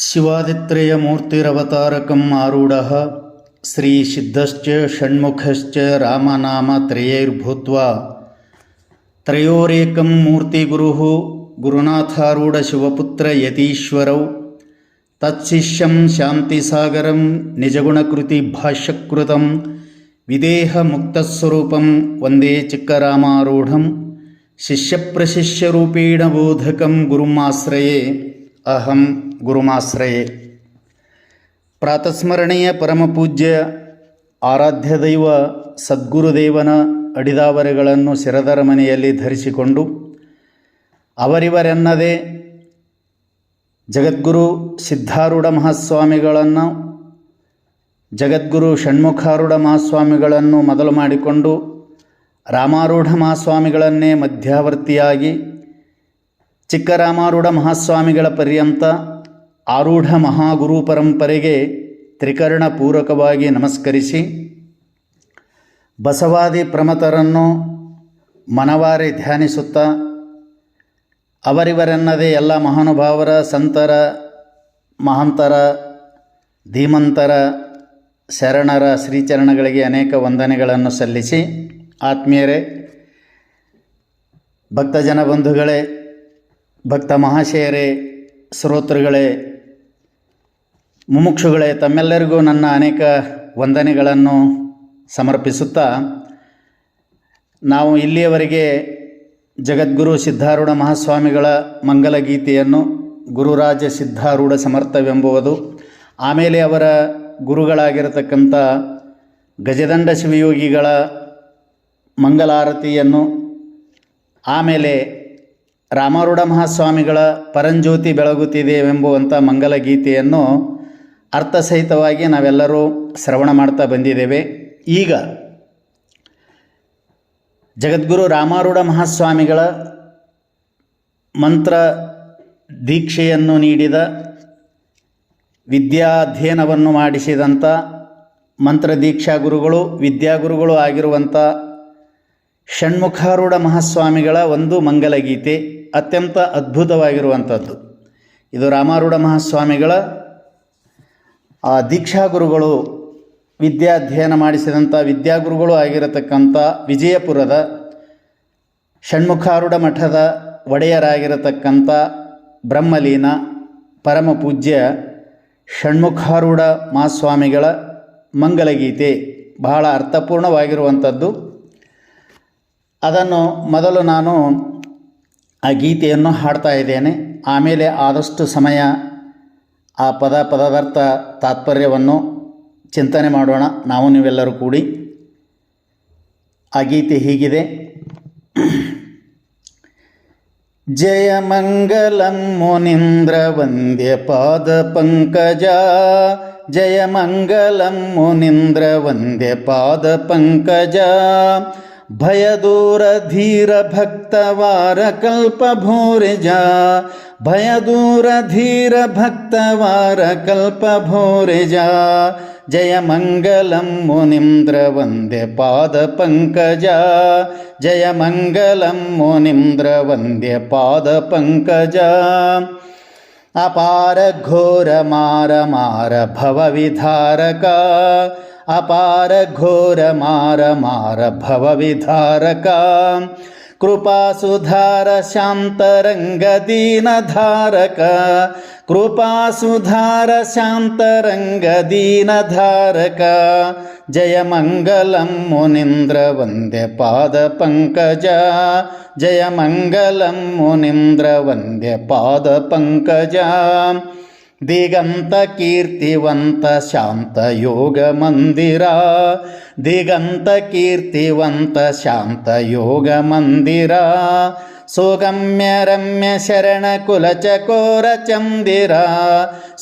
ಶಿವಾದಿತ್ರಯಮೂರ್ತಿರವತಾರಕಂ ಆರೂಢಃ ಶ್ರೀಸಿದ್ಧಶ್ಚ ಷಣ್ಮುಖಶ್ಚ ರಾಮನಾಮತ್ರಯೈರ್ಭೂತ್ವಾ ತ್ರಯೋರೇಕಂ ಮೂರ್ತಿಗುರುಃ ಗುರುನಾಥಾರೂಢಶಿವಪುತ್ರ ಯತೀಶ್ವರೌ ತತ್ಶಿಷ್ಯಂ ಶಾಂತಿಸಾಗರಂ ನಿಜಗುಣಕೃತಿ ಭಾಷ್ಯಕೃತಂ ವಿದೇಹಮುಕ್ತಸ್ವರೂಪಂ ವಂದೇ ಚಿಕ್ಕರಾಮಾರೂಢಂ ಶಿಷ್ಯಪ್ರಶಿಷ್ಯರೂಪೇಣ ಬೋಧಕಂ ಗುರುಮಾಶ್ರಯೇ ಅಹಂ ಗುರುಮಾಶ್ರಯೇ. ಪ್ರಾತಸ್ಮರಣೀಯ ಪರಮಪೂಜ್ಯ ಆರಾಧ್ಯ ದೈವ ಸದ್ಗುರುದೇವನ ಅಡಿದಾವರೆಗಳನ್ನು ಶಿರದರ ಮನೆಯಲ್ಲಿ ಧರಿಸಿಕೊಂಡು ಅವರಿವರೆನ್ನದೇ ಜಗದ್ಗುರು ಸಿದ್ಧಾರೂಢ ಮಹಾಸ್ವಾಮಿಗಳನ್ನು ಜಗದ್ಗುರು ಷಣ್ಮುಖಾರೂಢ ಮಹಾಸ್ವಾಮಿಗಳನ್ನು ಮೊದಲು ಮಾಡಿಕೊಂಡು ರಾಮಾರೂಢ ಮಹಾಸ್ವಾಮಿಗಳನ್ನೇ ಮಧ್ಯವರ್ತಿಯಾಗಿ ಚಿಕ್ಕರಾಮಾರೂಢ ಮಹಾಸ್ವಾಮಿಗಳ ಪರ್ಯಂತ ಆರೂಢ ಮಹಾಗುರು ಪರಂಪರೆಗೆ ತ್ರಿಕರಣ ಪೂರಕವಾಗಿ ನಮಸ್ಕರಿಸಿ ಬಸವಾದಿ ಪ್ರಮತರನ್ನು ಮನವಾರೆ ಧ್ಯಾನಿಸುತ್ತಾ ಅವರಿವರೆನ್ನದೇ ಎಲ್ಲ ಮಹಾನುಭಾವರ ಸಂತರ ಮಹಾಂತರ ಧೀಮಂತರ ಶರಣರ ಶ್ರೀಚರಣಗಳಿಗೆ ಅನೇಕ ವಂದನೆಗಳನ್ನು ಸಲ್ಲಿಸಿ, ಆತ್ಮೀಯರೇ, ಭಕ್ತಜನ ಬಂಧುಗಳೇ, ಭಕ್ತ ಮಹಾಶಯರೇ, ಶ್ರೋತೃಗಳೇ, ಮುಮುಕ್ಷುಗಳೇ, ತಮ್ಮೆಲ್ಲರಿಗೂ ನನ್ನ ಅನೇಕ ವಂದನೆಗಳನ್ನು ಸಮರ್ಪಿಸುತ್ತಾ, ನಾವು ಇಲ್ಲಿಯವರೆಗೆ ಜಗದ್ಗುರು ಸಿದ್ಧಾರೂಢ ಮಹಾಸ್ವಾಮಿಗಳ ಮಂಗಲಗೀತೆಯನ್ನು ಗುರುರಾಜ ಸಿದ್ಧಾರೂಢ ಸಮರ್ಥವೆಂಬುವುದು, ಆಮೇಲೆ ಅವರ ಗುರುಗಳಾಗಿರತಕ್ಕಂಥ ಗಜದಂಡ ಶಿವಯೋಗಿಗಳ ಮಂಗಲಾರತಿಯನ್ನು, ಆಮೇಲೆ ರಾಮಾರೂಢ ಮಹಾಸ್ವಾಮಿಗಳ ಪರಂಜ್ಯೋತಿ ಬೆಳಗುತ್ತಿದೆವೆಂಬುವಂಥ ಮಂಗಲಗೀತೆಯನ್ನು ಅರ್ಥಸಹಿತವಾಗಿ ನಾವೆಲ್ಲರೂ ಶ್ರವಣ ಮಾಡ್ತಾ ಬಂದಿದ್ದೇವೆ. ಈಗ ಜಗದ್ಗುರು ರಾಮಾರೂಢ ಮಹಾಸ್ವಾಮಿಗಳ ಮಂತ್ರ ದೀಕ್ಷೆಯನ್ನು ನೀಡಿದ, ವಿದ್ಯಾಧ್ಯಯನವನ್ನು ಮಾಡಿಸಿದಂಥ ಮಂತ್ರದೀಕ್ಷಾ ಗುರುಗಳು, ವಿದ್ಯಾಗುರುಗಳು ಆಗಿರುವಂಥ ಷಣ್ಮುಖಾರೂಢ ಮಹಾಸ್ವಾಮಿಗಳ ಒಂದು ಮಂಗಲಗೀತೆ ಅತ್ಯಂತ ಅದ್ಭುತವಾಗಿರುವಂಥದ್ದು. ಇದು ರಾಮಾರೂಢ ಮಹಾಸ್ವಾಮಿಗಳ ದೀಕ್ಷಾಗುರುಗಳು, ವಿದ್ಯಾಧ್ಯಯನ ಮಾಡಿಸಿದಂಥ ವಿದ್ಯಾಗುರುಗಳು ಆಗಿರತಕ್ಕಂಥ ವಿಜಯಪುರದ ಷಣ್ಮುಖಾರೂಢ ಮಠದ ಒಡೆಯರಾಗಿರತಕ್ಕಂಥ ಬ್ರಹ್ಮಲೀನ ಪರಮಪೂಜ್ಯ ಷಣ್ಮುಖಾರೂಢ ಮಹಾಸ್ವಾಮಿಗಳ ಮಂಗಲಗೀತೆ ಬಹಳ ಅರ್ಥಪೂರ್ಣವಾಗಿರುವಂಥದ್ದು. ಅದನ್ನು ಮೊದಲು ನಾನು ಆ ಗೀತೆಯನ್ನು ಹಾಡ್ತಾ ಇದ್ದೇನೆ. ಆಮೇಲೆ ಆದಷ್ಟು ಸಮಯ ಆ ಪದದರ್ಥ ತಾತ್ಪರ್ಯವನ್ನು ಚಿಂತನೆ ಮಾಡೋಣ, ನಾವು ನೀವೆಲ್ಲರೂ ಕೂಡಿ. ಆ ಗೀತೆ ಹೀಗಿದೆ. ಜಯ ಮಂಗಲಂ ಮುನೀಂದ್ರ ವಂದ್ಯ ಪಾದ ಪಂಕಜ, ಜಯ ಮಂಗಲಂ ಮುನೀಂದ್ರ ವಂದ್ಯ ಪಾದ ಪಂಕಜ, ಭಯದೂರ ಧೀರ ಭಕ್ತವಾರ ಕಲ್ಪಭೂರಿಜ, ಭಯದೂರ ಧೀರ ಭಕ್ತವಾರ ಕಲ್ಪಭೂರಿಜ, ಜಯ ಮಂಗಲಂ ಮುನೀಂದ್ರ ವಂದ್ಯ ಪಾದ ಪಂಕಜ, ಜಯ ಮಂಗಲಂ ಮುನೀಂದ್ರ ವಂದ್ಯ ಪಾದ ಪಂಕಜ, ಅಪಾರ ಘೋರ ಮಾರ ಮಾರ ಭವ ವಿಧಾರಕ, ಅಪಾರ ಘೋರ ಮಾರ ಮಾರ ಭವ ವಿಧಾರಕ, ಕೃಪಾ ಸುಧಾರ ಶಾಂತರಂಗ ದೀನಧಾರಕ, ಕೃಪಾ ಸುಧಾರ ಶಾಂತರಂಗ ದೀನಧಾರಕ, ಜಯ ಮಂಗಲಂ ಮುನೀಂದ್ರ ವಂದ್ಯ ಪಾದ ಪಂಕಜ, ಜಯ ಮಂಗಲಂ ಮುನೀಂದ್ರ ವಂದ್ಯ ಪಾದ ಪಂಕಜ, ದಿಗಂತ ಕೀರ್ತಿವಂತ ಶಾಂತ ಯೋಗ ಮಂದಿರ, ದಿಗಂತ ಕೀರ್ತಿವಂತ ಶಾಂತ ಯೋಗ ಮಂದಿರ, ಸೌಗಮ್ಯ ರಮ್ಯ ಶರಣ ಕುಲ ಚಕೋರ ಚಂದಿರ,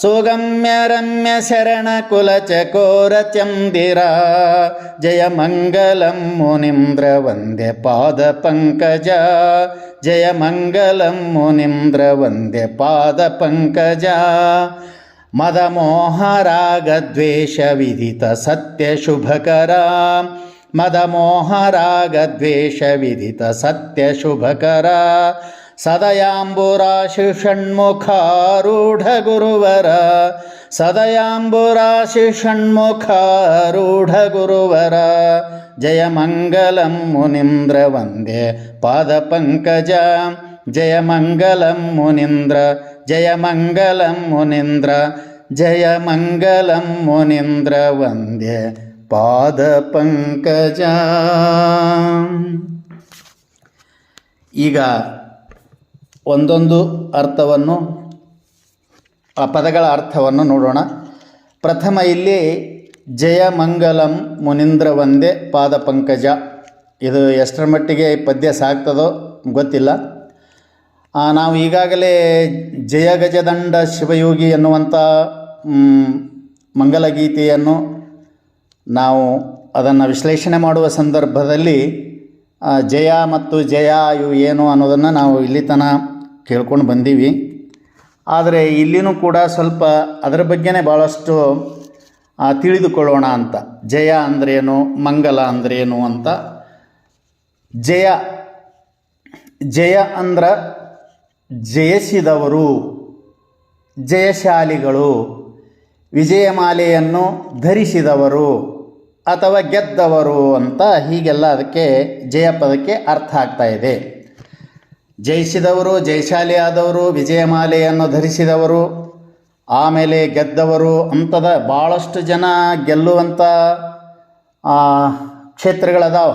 ಸೌಗಮ್ಯ ರಮ್ಯ ಶರಣ ಕುಲ ಚಕೋರ ಚಂದಿರ, ಜಯ ಮಂಗಲಂ ಮುನೀಂದ್ರ ವಂದ್ಯ ಪಾದ ಪಂಕಜ, ಜಯ ಮಂಗಲಂ ಮುನೀಂದ್ರ ವಂದ್ಯ ಪಾದ ಪಂಕಜ, ಮದಮೋಹ ರಾಗ ದ್ವೇಷ ವಿದಿತ ಸತ್ಯ ಶುಭಕರ, ಮದಮೋಹ ರಾಗ ದ್ವೇಷ ವಿದಿತ ಸತ್ಯ ಶುಭಕರ, ಸದಯಾಂಬುರಾಶಿ ಷಣ್ಮುಖಾರೂಢ ಗುರುವರ ಸದಯಾಂಬುರಾಶಿ ಷಣ್ಮುಖಾರೂಢ ಗುರುವರ ಜಯ ಮಂಗಲಂ ಮುನೀಂದ್ರ ವಂದೇ ಪಾದ ಪಂಕಜ ಜಯ ಮಂಗಲಂ ಮುನೀಂದ್ರ ಜಯ ಮಂಗಲಂ ಮುನೀಂದ್ರ ಜಯ ಮಂಗಲಂ ಮುನೀಂದ್ರ ವಂದೇ ಪಾದ ಪಂಕಜ. ಈಗ ಒಂದೊಂದು ಅರ್ಥವನ್ನು ಆ ಪದಗಳ ಅರ್ಥವನ್ನು ನೋಡೋಣ. ಪ್ರಥಮ ಇಲ್ಲಿ ಜಯ ಮಂಗಲಂ ಮುನೀಂದ್ರ ವಂದೇ ಪಾದ ಪಂಕಜ, ಇದು ಎಷ್ಟರ ಮಟ್ಟಿಗೆ ಪದ್ಯ ಸಾಗ್ತದೋ ಗೊತ್ತಿಲ್ಲ. ನಾವು ಈಗಾಗಲೇ ಜಯ ಗಜದಂಡ ಶಿವಯೋಗಿ ಎನ್ನುವಂಥ ಮಂಗಲಗೀತೆಯನ್ನು ನಾವು ಅದನ್ನು ವಿಶ್ಲೇಷಣೆ ಮಾಡುವ ಸಂದರ್ಭದಲ್ಲಿ ಜಯ ಮತ್ತು ಜಯ ಇವು ಏನು ಅನ್ನೋದನ್ನು ನಾವು ಇಲ್ಲಿ ತನಕ ಕೇಳ್ಕೊಂಡು ಬಂದೀವಿ. ಆದರೆ ಇಲ್ಲಿನೂ ಕೂಡ ಸ್ವಲ್ಪ ಅದರ ಬಗ್ಗೆನೇ ಭಾಳಷ್ಟು ತಿಳಿದುಕೊಳ್ಳೋಣ ಅಂತ. ಜಯ ಅಂದ್ರೇನು, ಮಂಗಲ ಅಂದ್ರೇನು ಅಂತ. ಜಯ ಜಯ ಅಂದ್ರೆ ಜಯಿಸಿದವರು, ಜಯಶಾಲಿಗಳು, ವಿಜಯಮಾಲೆಯನ್ನು ಧರಿಸಿದವರು ಅಥವಾ ಗೆದ್ದವರು ಅಂತ ಹೀಗೆಲ್ಲ ಅದಕ್ಕೆ ಜಯ ಪದಕ್ಕೆ ಅರ್ಥ ಆಗ್ತಾ ಇದೆ. ಜಯಿಸಿದವರು, ಜಯಶಾಲಿ ಆದವರು, ವಿಜಯಮಾಲೆಯನ್ನು ಧರಿಸಿದವರು, ಆಮೇಲೆ ಗೆದ್ದವರು ಅಂತದ ಭಾಳಷ್ಟು ಜನ ಗೆಲ್ಲುವಂಥ ಕ್ಷೇತ್ರಗಳದಾವ.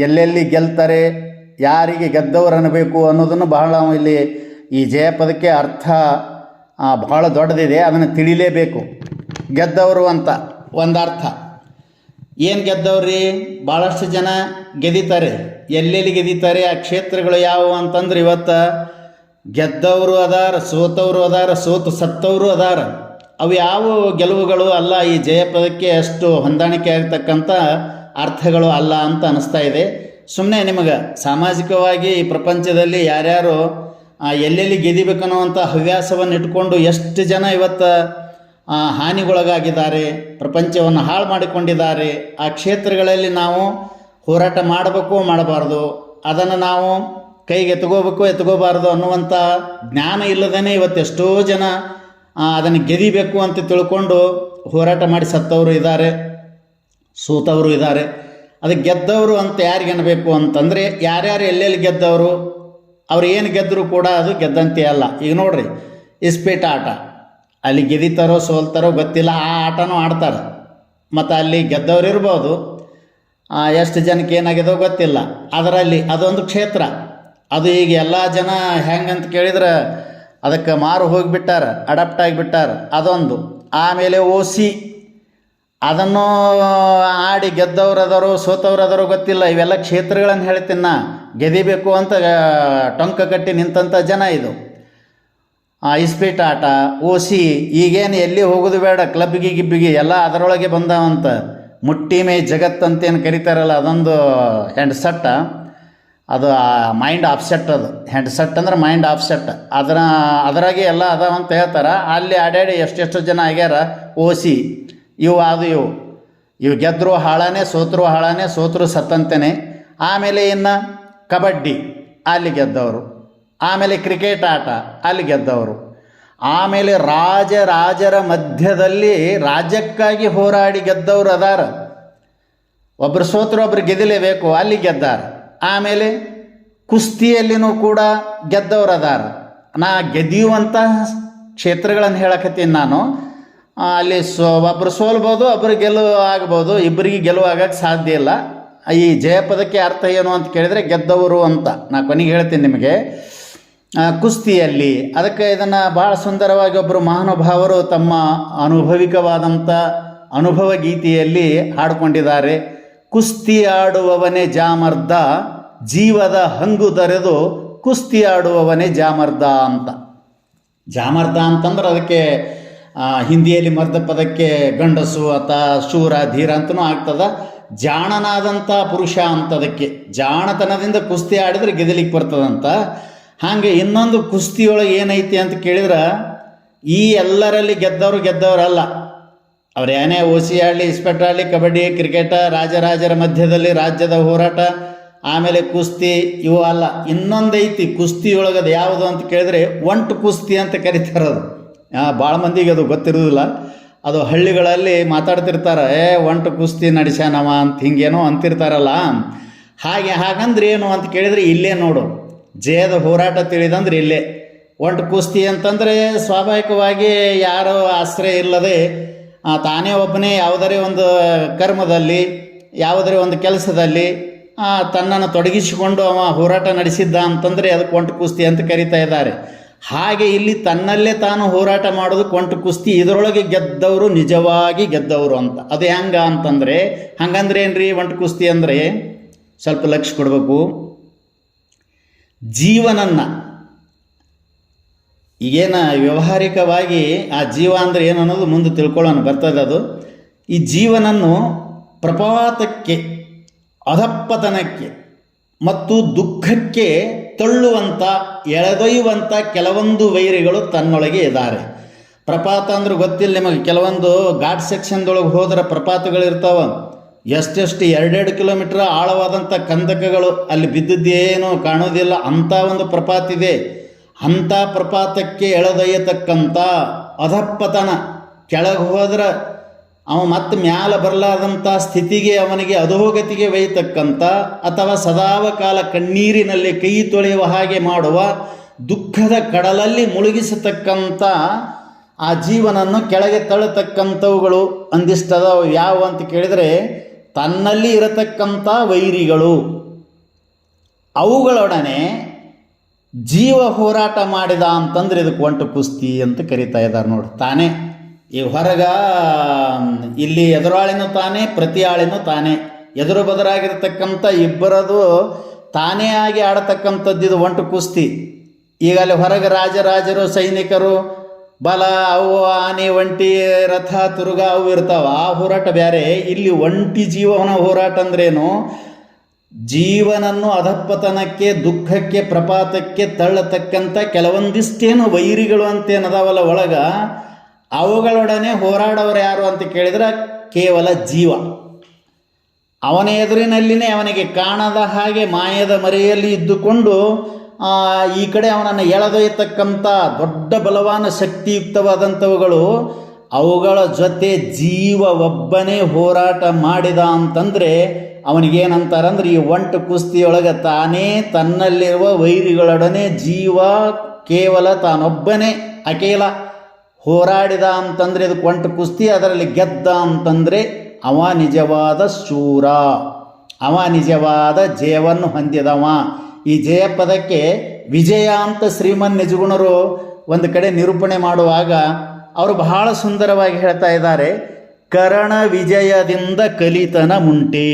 ಎಲ್ಲೆಲ್ಲಿ ಗೆಲ್ತಾರೆ, ಯಾರಿಗೆ ಗೆದ್ದವರು ಅನ್ನಬೇಕು ಅನ್ನೋದನ್ನು ಬಹಳ ನಾವು ಇಲ್ಲಿ ಈ ಜಯ ಪದಕ್ಕೆ ಅರ್ಥ ಬಹಳ ದೊಡ್ಡದಿದೆ, ಅದನ್ನು ತಿಳಿಲೇಬೇಕು. ಗೆದ್ದವರು ಅಂತ ಒಂದು ಅರ್ಥ. ಏನು ಗೆದ್ದವ್ರಿ? ಭಾಳಷ್ಟು ಜನ ಗೆದಿತಾರೆ. ಎಲ್ಲೆಲ್ಲಿ ಗೆದಿತಾರೆ, ಆ ಕ್ಷೇತ್ರಗಳು ಯಾವುವು ಅಂತಂದ್ರೆ ಇವತ್ತು ಗೆದ್ದವರು ಅದಾರ, ಸೋತವರು ಅದಾರ, ಸೋತು ಸತ್ತವರು ಅದಾರ. ಅವು ಯಾವ ಗೆಲುವುಗಳು ಅಲ್ಲ, ಈ ಜಯಪದಕ್ಕೆ ಅಷ್ಟು ಹೊಂದಾಣಿಕೆ ಆಗ್ತಕ್ಕಂಥ ಅರ್ಥಗಳು ಅಲ್ಲ ಅಂತ ಅನ್ನಿಸ್ತಾ ಇದೆ. ಸುಮ್ಮನೆ ನಿಮಗೆ ಸಾಮಾಜಿಕವಾಗಿ ಈ ಪ್ರಪಂಚದಲ್ಲಿ ಯಾರ್ಯಾರು ಎಲ್ಲೆಲ್ಲಿ ಗೆದಿಬೇಕನ್ನುವಂಥ ಹವ್ಯಾಸವನ್ನು ಇಟ್ಕೊಂಡು ಎಷ್ಟು ಜನ ಇವತ್ತು ಹಾನಿಗೊಳಗಾಗಿದ್ದಾರೆ, ಪ್ರಪಂಚವನ್ನು ಹಾಳು ಮಾಡಿಕೊಂಡಿದ್ದಾರೆ. ಆ ಕ್ಷೇತ್ರಗಳಲ್ಲಿ ನಾವು ಹೋರಾಟ ಮಾಡಬೇಕು, ಮಾಡಬಾರ್ದು, ಅದನ್ನು ನಾವು ಕೈಗೆ ಎತ್ಕೋಬೇಕು, ಎತ್ಕೋಬಾರ್ದು ಅನ್ನುವಂಥ ಜ್ಞಾನ ಇಲ್ಲದೇ ಇವತ್ತು ಎಷ್ಟೋ ಜನ ಅದನ್ನು ಗೆದಿಬೇಕು ಅಂತ ತಿಳ್ಕೊಂಡು ಹೋರಾಟ ಮಾಡಿ ಸತ್ತವರು ಇದ್ದಾರೆ, ಸೋತವರು ಇದ್ದಾರೆ. ಅದಕ್ಕೆ ಗೆದ್ದವರು ಅಂತ ಯಾರಿಗೆ ಅನ್ನಬೇಕು ಅಂತಂದರೆ, ಯಾರ್ಯಾರು ಎಲ್ಲೆಲ್ಲಿ ಗೆದ್ದವರು, ಅವ್ರು ಏನು ಗೆದ್ದರೂ ಕೂಡ ಅದು ಗೆದ್ದಂತೆ ಅಲ್ಲ. ಈಗ ನೋಡ್ರಿ, ಇಸ್ಪೀಟ್ ಆಟ, ಅಲ್ಲಿ ಗೆದಿತಾರೋ ಸೋಲ್ತಾರೋ ಗೊತ್ತಿಲ್ಲ, ಆ ಆಟನೂ ಆಡ್ತಾರೆ. ಮತ್ತು ಅಲ್ಲಿ ಗೆದ್ದವ್ರು ಇರ್ಬೋದು, ಎಷ್ಟು ಜನಕ್ಕೆ ಏನಾಗಿದೋ ಗೊತ್ತಿಲ್ಲ. ಅದರಲ್ಲಿ ಅದೊಂದು ಕ್ಷೇತ್ರ. ಅದು ಈಗ ಎಲ್ಲ ಜನ ಹೆಂಗಂತ ಕೇಳಿದ್ರೆ ಅದಕ್ಕೆ ಮಾರು ಹೋಗಿಬಿಟ್ಟಾರ, ಅಡಾಪ್ಟ್ ಆಗಿಬಿಟ್ಟಾರ, ಅದೊಂದು. ಆಮೇಲೆ ಓಸಿ, ಅದನ್ನು ಆಡಿ ಗೆದ್ದವ್ರು ಅದಾರೋ ಸೋತವ್ರು ಅದಾರೋ ಗೊತ್ತಿಲ್ಲ. ಇವೆಲ್ಲ ಕ್ಷೇತ್ರಗಳನ್ನು ಹೇಳ್ತೀನಿ ನಾ. ಗೆದಿಬೇಕು ಅಂತ ಟೊಂಕ ಕಟ್ಟಿ ನಿಂತಂಥ ಜನ ಇದು. ಇಸ್ಪೀಟ್ ಆಟ, ಓಸಿ, ಈಗೇನು ಎಲ್ಲಿ ಹೋಗೋದು ಬೇಡ, ಕ್ಲಬ್ಗೆ ಗಿಬ್ಬಿಗೆ ಎಲ್ಲ ಅದರೊಳಗೆ ಬಂದಾವಂತ. ಮುಟ್ಟಿ ಮೇ ಜಗತ್ತಂತೇನು ಕರೀತಾರಲ್ಲ, ಅದೊಂದು ಹ್ಯಾಂಡ್ ಸೆಟ್. ಅದು ಮೈಂಡ್ ಆಫ್ಸೆಟ್. ಅದು ಹ್ಯಾಂಡ್ ಸೆಟ್ ಅಂದ್ರೆ ಮೈಂಡ್ ಆಫ್ಸೆಟ್. ಅದರಾಗೆ ಎಲ್ಲ ಅದಾವಂತ ಹೇಳ್ತಾರೆ. ಅಲ್ಲಿ ಆಡ್ಯಾಡಿ ಎಷ್ಟೆಷ್ಟು ಜನ ಆಗ್ಯಾರ ಓಸಿ. ಇವು ಗೆದ್ದರು ಹಾಳಾನೆ, ಸೋತರು ಹಾಳಾನೆ, ಸೋತರು ಸತ್ತಂತೆಯೇ. ಆಮೇಲೆ ಇನ್ನು ಕಬಡ್ಡಿ, ಅಲ್ಲಿ ಗೆದ್ದವರು. ಆಮೇಲೆ ಕ್ರಿಕೆಟ್ ಆಟ, ಅಲ್ಲಿ ಗೆದ್ದವರು. ಆಮೇಲೆ ರಾಜರ ಮಧ್ಯದಲ್ಲಿ ರಾಜ್ಯಕ್ಕಾಗಿ ಹೋರಾಡಿ ಗೆದ್ದವರು ಅದಾರ. ಒಬ್ಬರು ಸೋತರು, ಒಬ್ಬರು ಗೆದಿಲೇಬೇಕು, ಅಲ್ಲಿ ಗೆದ್ದಾರ. ಆಮೇಲೆ ಕುಸ್ತಿಯಲ್ಲಿನೂ ಕೂಡ ಗೆದ್ದವರು ಅದಾರ. ನಾ ಗೆದ್ದಿಯುವಂಥ ಕ್ಷೇತ್ರಗಳನ್ನು ಹೇಳಕತ್ತೀನಿ ನಾನು. ಅಲ್ಲಿ ಒಬ್ಬರು ಸೋಲ್ಬೋದು, ಒಬ್ಬರು ಗೆಲುವು ಆಗ್ಬೋದು, ಇಬ್ಬರಿಗೆ ಗೆಲುವು ಆಗಕ್ಕೆ ಸಾಧ್ಯ ಇಲ್ಲ. ಈ ಜಯಪದಕ್ಕೆ ಅರ್ಥ ಏನು ಅಂತ ಕೇಳಿದರೆ ಗೆದ್ದವರು ಅಂತ. ನಾ ಕೊನೆಗೆ ಹೇಳ್ತೀನಿ ನಿಮಗೆ. ಕುಸ್ತಿಯಲ್ಲಿ ಅದಕ್ಕೆ ಇದನ್ನು ಭಾಳ ಸುಂದರವಾಗಿ ಒಬ್ಬರು ಮಹಾನುಭಾವರು ತಮ್ಮ ಅನುಭವಿಕವಾದಂಥ ಅನುಭವ ಗೀತೆಯಲ್ಲಿ ಹಾಡಿಕೊಂಡಿದ್ದಾರೆ. ಕುಸ್ತಿ ಆಡುವವನೇ ಜಾಮರ್ದ, ಜೀವದ ಹಂಗು ತೊರೆದು ಕುಸ್ತಿ ಆಡುವವನೇ ಜಾಮರ್ದ ಅಂತ. ಜಾಮರ್ದ ಅಂತಂದ್ರೆ ಅದಕ್ಕೆ ಹಿಂದಿಯಲ್ಲಿ ಮರ್ದ ಪದಕ್ಕೆ ಗಂಡಸು ಅಥವಾ ಶೂರ, ಧೀರ ಅಂತಲೂ ಆಗ್ತದ. ಜಾಣನಾದಂಥ ಪುರುಷ ಅಂತದಕ್ಕೆ. ಜಾಣತನದಿಂದ ಕುಸ್ತಿ ಆಡಿದ್ರೆ ಗೆದಲಿಕ್ಕೆ ಬರ್ತದಂತ. ಹಾಗೆ ಇನ್ನೊಂದು ಕುಸ್ತಿಯೊಳಗೆ ಏನೈತಿ ಅಂತ ಕೇಳಿದ್ರೆ, ಈ ಎಲ್ಲರಲ್ಲಿ ಗೆದ್ದವರಲ್ಲ. ಅವ್ರು ಏನೇ ಓಸಿ ಆಡಲಿ, ಇಸ್ಪೆಟ್ ಆಡಲಿ, ಕಬಡ್ಡಿ, ಕ್ರಿಕೆಟ, ರಾಜರ ಮಧ್ಯದಲ್ಲಿ ರಾಜ್ಯದ ಹೋರಾಟ, ಆಮೇಲೆ ಕುಸ್ತಿ ಇವು ಅಲ್ಲ, ಇನ್ನೊಂದೈತಿ ಕುಸ್ತಿಯೊಳಗದು ಯಾವುದು ಅಂತ ಕೇಳಿದ್ರೆ ಒಂಟು ಕುಸ್ತಿ ಅಂತ ಕರೀತಾರದು. ಭಾಳ ಮಂದಿಗೆ ಅದು ಗೊತ್ತಿರೋದಿಲ್ಲ. ಅದು ಹಳ್ಳಿಗಳಲ್ಲಿ ಮಾತಾಡ್ತಿರ್ತಾರೆ, ಒಂಟು ಕುಸ್ತಿ ನಡೆಸ್ಯಾನವ ಅಂತ ಹಿಂಗೇನೋ ಅಂತಿರ್ತಾರಲ್ಲ. ಹಾಗಂದ್ರೆ ಏನು ಅಂತ ಕೇಳಿದರೆ ಇಲ್ಲೇ ನೋಡು, ಜಯದ ಹೋರಾಟ ತಿಳಿದಂದ್ರೆ ಇಲ್ಲೇ. ಒಂಟು ಕುಸ್ತಿ ಅಂತಂದರೆ ಸ್ವಾಭಾವಿಕವಾಗಿ ಯಾರೋ ಆಶ್ರಯ ಇಲ್ಲದೆ ತಾನೇ ಒಬ್ಬನೇ ಯಾವುದರೇ ಒಂದು ಕರ್ಮದಲ್ಲಿ, ಯಾವುದರೇ ಒಂದು ಕೆಲಸದಲ್ಲಿ ತನ್ನನ್ನು ತೊಡಗಿಸಿಕೊಂಡು ಅವ ಹೋರಾಟ ನಡೆಸಿದ್ದ ಅಂತಂದರೆ ಅದಕ್ಕೆ ಒಂಟು ಕುಸ್ತಿ ಅಂತ ಕರೀತಾ ಇದ್ದಾರೆ. ಹಾಗೆ ಇಲ್ಲಿ ತನ್ನಲ್ಲೇ ತಾನು ಹೋರಾಟ ಮಾಡೋದು ಒಂಟು ಕುಸ್ತಿ. ಇದರೊಳಗೆ ಗೆದ್ದವರು ನಿಜವಾಗಿ ಗೆದ್ದವರು ಅಂತ. ಅದು ಹೆಂಗ ಅಂತಂದರೆ, ಹಂಗಂದ್ರೆ ಏನ್ರಿ ಒಂಟು ಕುಸ್ತಿ ಅಂದರೆ ಸ್ವಲ್ಪ ಲಕ್ಷ್ಯ ಕೊಡಬೇಕು. ಜೀವನನ್ನು ಈಗೇನ ವ್ಯಾವಹಾರಿಕವಾಗಿ ಆ ಜೀವ ಅಂದರೆ ಏನು ಅನ್ನೋದು ಮುಂದೆ ತಿಳ್ಕೊಳ್ಳೋಣ ಬರ್ತದೆ. ಅದು ಈ ಜೀವನನ್ನು ಪ್ರಪಾತಕ್ಕೆ, ಅಧಪ್ಪತನಕ್ಕೆ ಮತ್ತು ದುಃಖಕ್ಕೆ ತಳ್ಳುವಂಥ, ಎಳೆದೊಯ್ಯುವಂಥ ಕೆಲವೊಂದು ವೈರಿಗಳು ತನ್ನೊಳಗೆ ಇದ್ದಾರೆ. ಪ್ರಪಾತ ಅಂದ್ರೆ ಗೊತ್ತಿಲ್ಲ ನಿಮಗೆ, ಕೆಲವೊಂದು ಘಾಟ್ ಸೆಕ್ಷನ್ದೊಳಗೆ ಹೋದ್ರೆ ಪ್ರಪಾತಗಳಿರ್ತಾವೆ. ಎಷ್ಟೆಷ್ಟು 2-2 ಕಿಲೋಮೀಟ್ರ್ ಆಳವಾದಂಥ ಕಂದಕಗಳು, ಅಲ್ಲಿ ಬಿದ್ದದ್ದೇನೋ ಕಾಣೋದಿಲ್ಲ, ಅಂಥ ಒಂದು ಪ್ರಪಾತ ಇದೆ. ಅಂಥ ಪ್ರಪಾತಕ್ಕೆ ಎಳೆದೊಯ್ಯತಕ್ಕಂಥ ಅಧಪ್ಪತನ, ಕೆಳಗೆ ಹೋದ್ರೆ ಅವ ಮತ್ತೆ ಮ್ಯಾಲ ಬರಲಾದಂಥ ಸ್ಥಿತಿಗೆ, ಅವನಿಗೆ ಅಧೋಗತಿಗೆ ಒಯ್ಯತಕ್ಕಂಥ, ಅಥವಾ ಸದಾವಕಾಲ ಕಣ್ಣೀರಿನಲ್ಲಿ ಕೈ ತೊಳೆಯುವ ಹಾಗೆ ಮಾಡುವ ದುಃಖದ ಕಡಲಲ್ಲಿ ಮುಳುಗಿಸತಕ್ಕಂಥ ಆ ಜೀವನನ್ನು ಕೆಳಗೆ ತಳ್ಳತಕ್ಕಂಥವುಗಳು ಒಂದಿಷ್ಟದಾವು. ಯಾವ ಅಂತ ಕೇಳಿದರೆ, ತನ್ನಲ್ಲಿ ಇರತಕ್ಕಂಥ ವೈರಿಗಳು. ಅವುಗಳೊಡನೆ ಜೀವ ಹೋರಾಟ ಮಾಡಿದ ಅಂತಂದ್ರೆ ಇದಕ್ಕೆ ಒಂಟು ಕುಸ್ತಿ ಅಂತ ಕರೀತಾ ಇದ್ದಾರೆ ನೋಡಿ. ತಾನೇ ಈ ಹೊರಗ ಇಲ್ಲಿ ಎದುರಾಳಿನೂ ತಾನೇ, ಪ್ರತಿ ಆಳಿನೂ ತಾನೇ, ಎದುರು ಬದರಾಗಿರ್ತಕ್ಕಂಥ ಇಬ್ಬರದು ತಾನೇ ಆಗಿ ಆಡತಕ್ಕಂಥದ್ದು ಇದು ಒಂಟು ಕುಸ್ತಿ. ಈಗ ಅಲ್ಲಿ ಹೊರಗೆ ರಾಜರು, ಸೈನಿಕರು, ಬಲ, ಅವು ಆನೆ, ಒಂಟಿ, ರಥ, ತುರುಗ ಅವು ಇರ್ತಾವ. ಆ ಹೋರಾಟ ಬೇರೆ. ಇಲ್ಲಿ ಒಂಟಿ ಜೀವನ ಹೋರಾಟ ಅಂದ್ರೇನು, ಜೀವನನ್ನು ಅಧಪ್ಪತನಕ್ಕೆ, ದುಃಖಕ್ಕೆ, ಪ್ರಪಾತಕ್ಕೆ ತಳ್ಳತಕ್ಕಂಥ ಕೆಲವೊಂದಿಷ್ಟೇನು ವೈರಿಗಳು ಅಂತೇನದಾವಲ್ಲ ಒಳಗ, ಅವುಗಳೊಡನೆ ಹೋರಾಡೋರು ಯಾರು ಅಂತ ಕೇಳಿದ್ರೆ ಕೇವಲ ಜೀವ. ಅವನ ಎದುರಿನಲ್ಲಿನೇ ಅವನಿಗೆ ಕಾಣದ ಹಾಗೆ ಮಾಯದ ಮರೆಯಲ್ಲಿ ಇದ್ದುಕೊಂಡು ಈ ಕಡೆ ಅವನನ್ನು ಎಳೆದೊಯ್ಯತಕ್ಕಂಥ ದೊಡ್ಡ ಬಲವಾನ ಶಕ್ತಿಯುಕ್ತವಾದಂಥವುಗಳು. ಅವುಗಳ ಜೊತೆ ಜೀವ ಒಬ್ಬನೇ ಹೋರಾಟ ಮಾಡಿದ ಅಂತಂದರೆ ಅವನಿಗೇನಂತಾರಂದ್ರೆ, ಈ ಒಂಟು ಕುಸ್ತಿಯೊಳಗೆ ತಾನೇ ತನ್ನಲ್ಲಿರುವ ವೈರಿಗಳೊಡನೆ ಜೀವ ಕೇವಲ ತಾನೊಬ್ಬನೇ ಅಕೇಲ ಹೋರಾಡಿದ ಅಂತಂದರೆ ಇದಕ್ಕೆ ಒಂಟು ಕುಸ್ತಿ. ಅದರಲ್ಲಿ ಗೆದ್ದ ಅಂತಂದರೆ ಅವ ನಿಜವಾದ ಶೂರ, ಅವ ನಿಜವಾದ ಜಯವನ್ನು ಹೊಂದಿದವ. ಈ ಜಯ ಪದಕ್ಕೆ ವಿಜಯ ಅಂತ ಶ್ರೀಮನ್ ನಿಜಗುಣರು ಒಂದು ಕಡೆ ನಿರೂಪಣೆ ಮಾಡುವಾಗ ಅವರು ಬಹಳ ಸುಂದರವಾಗಿ ಹೇಳ್ತಾ ಇದ್ದಾರೆ, ಕರಣ ವಿಜಯದಿಂದ ಕಲಿತನ ಮುಂಟೆ.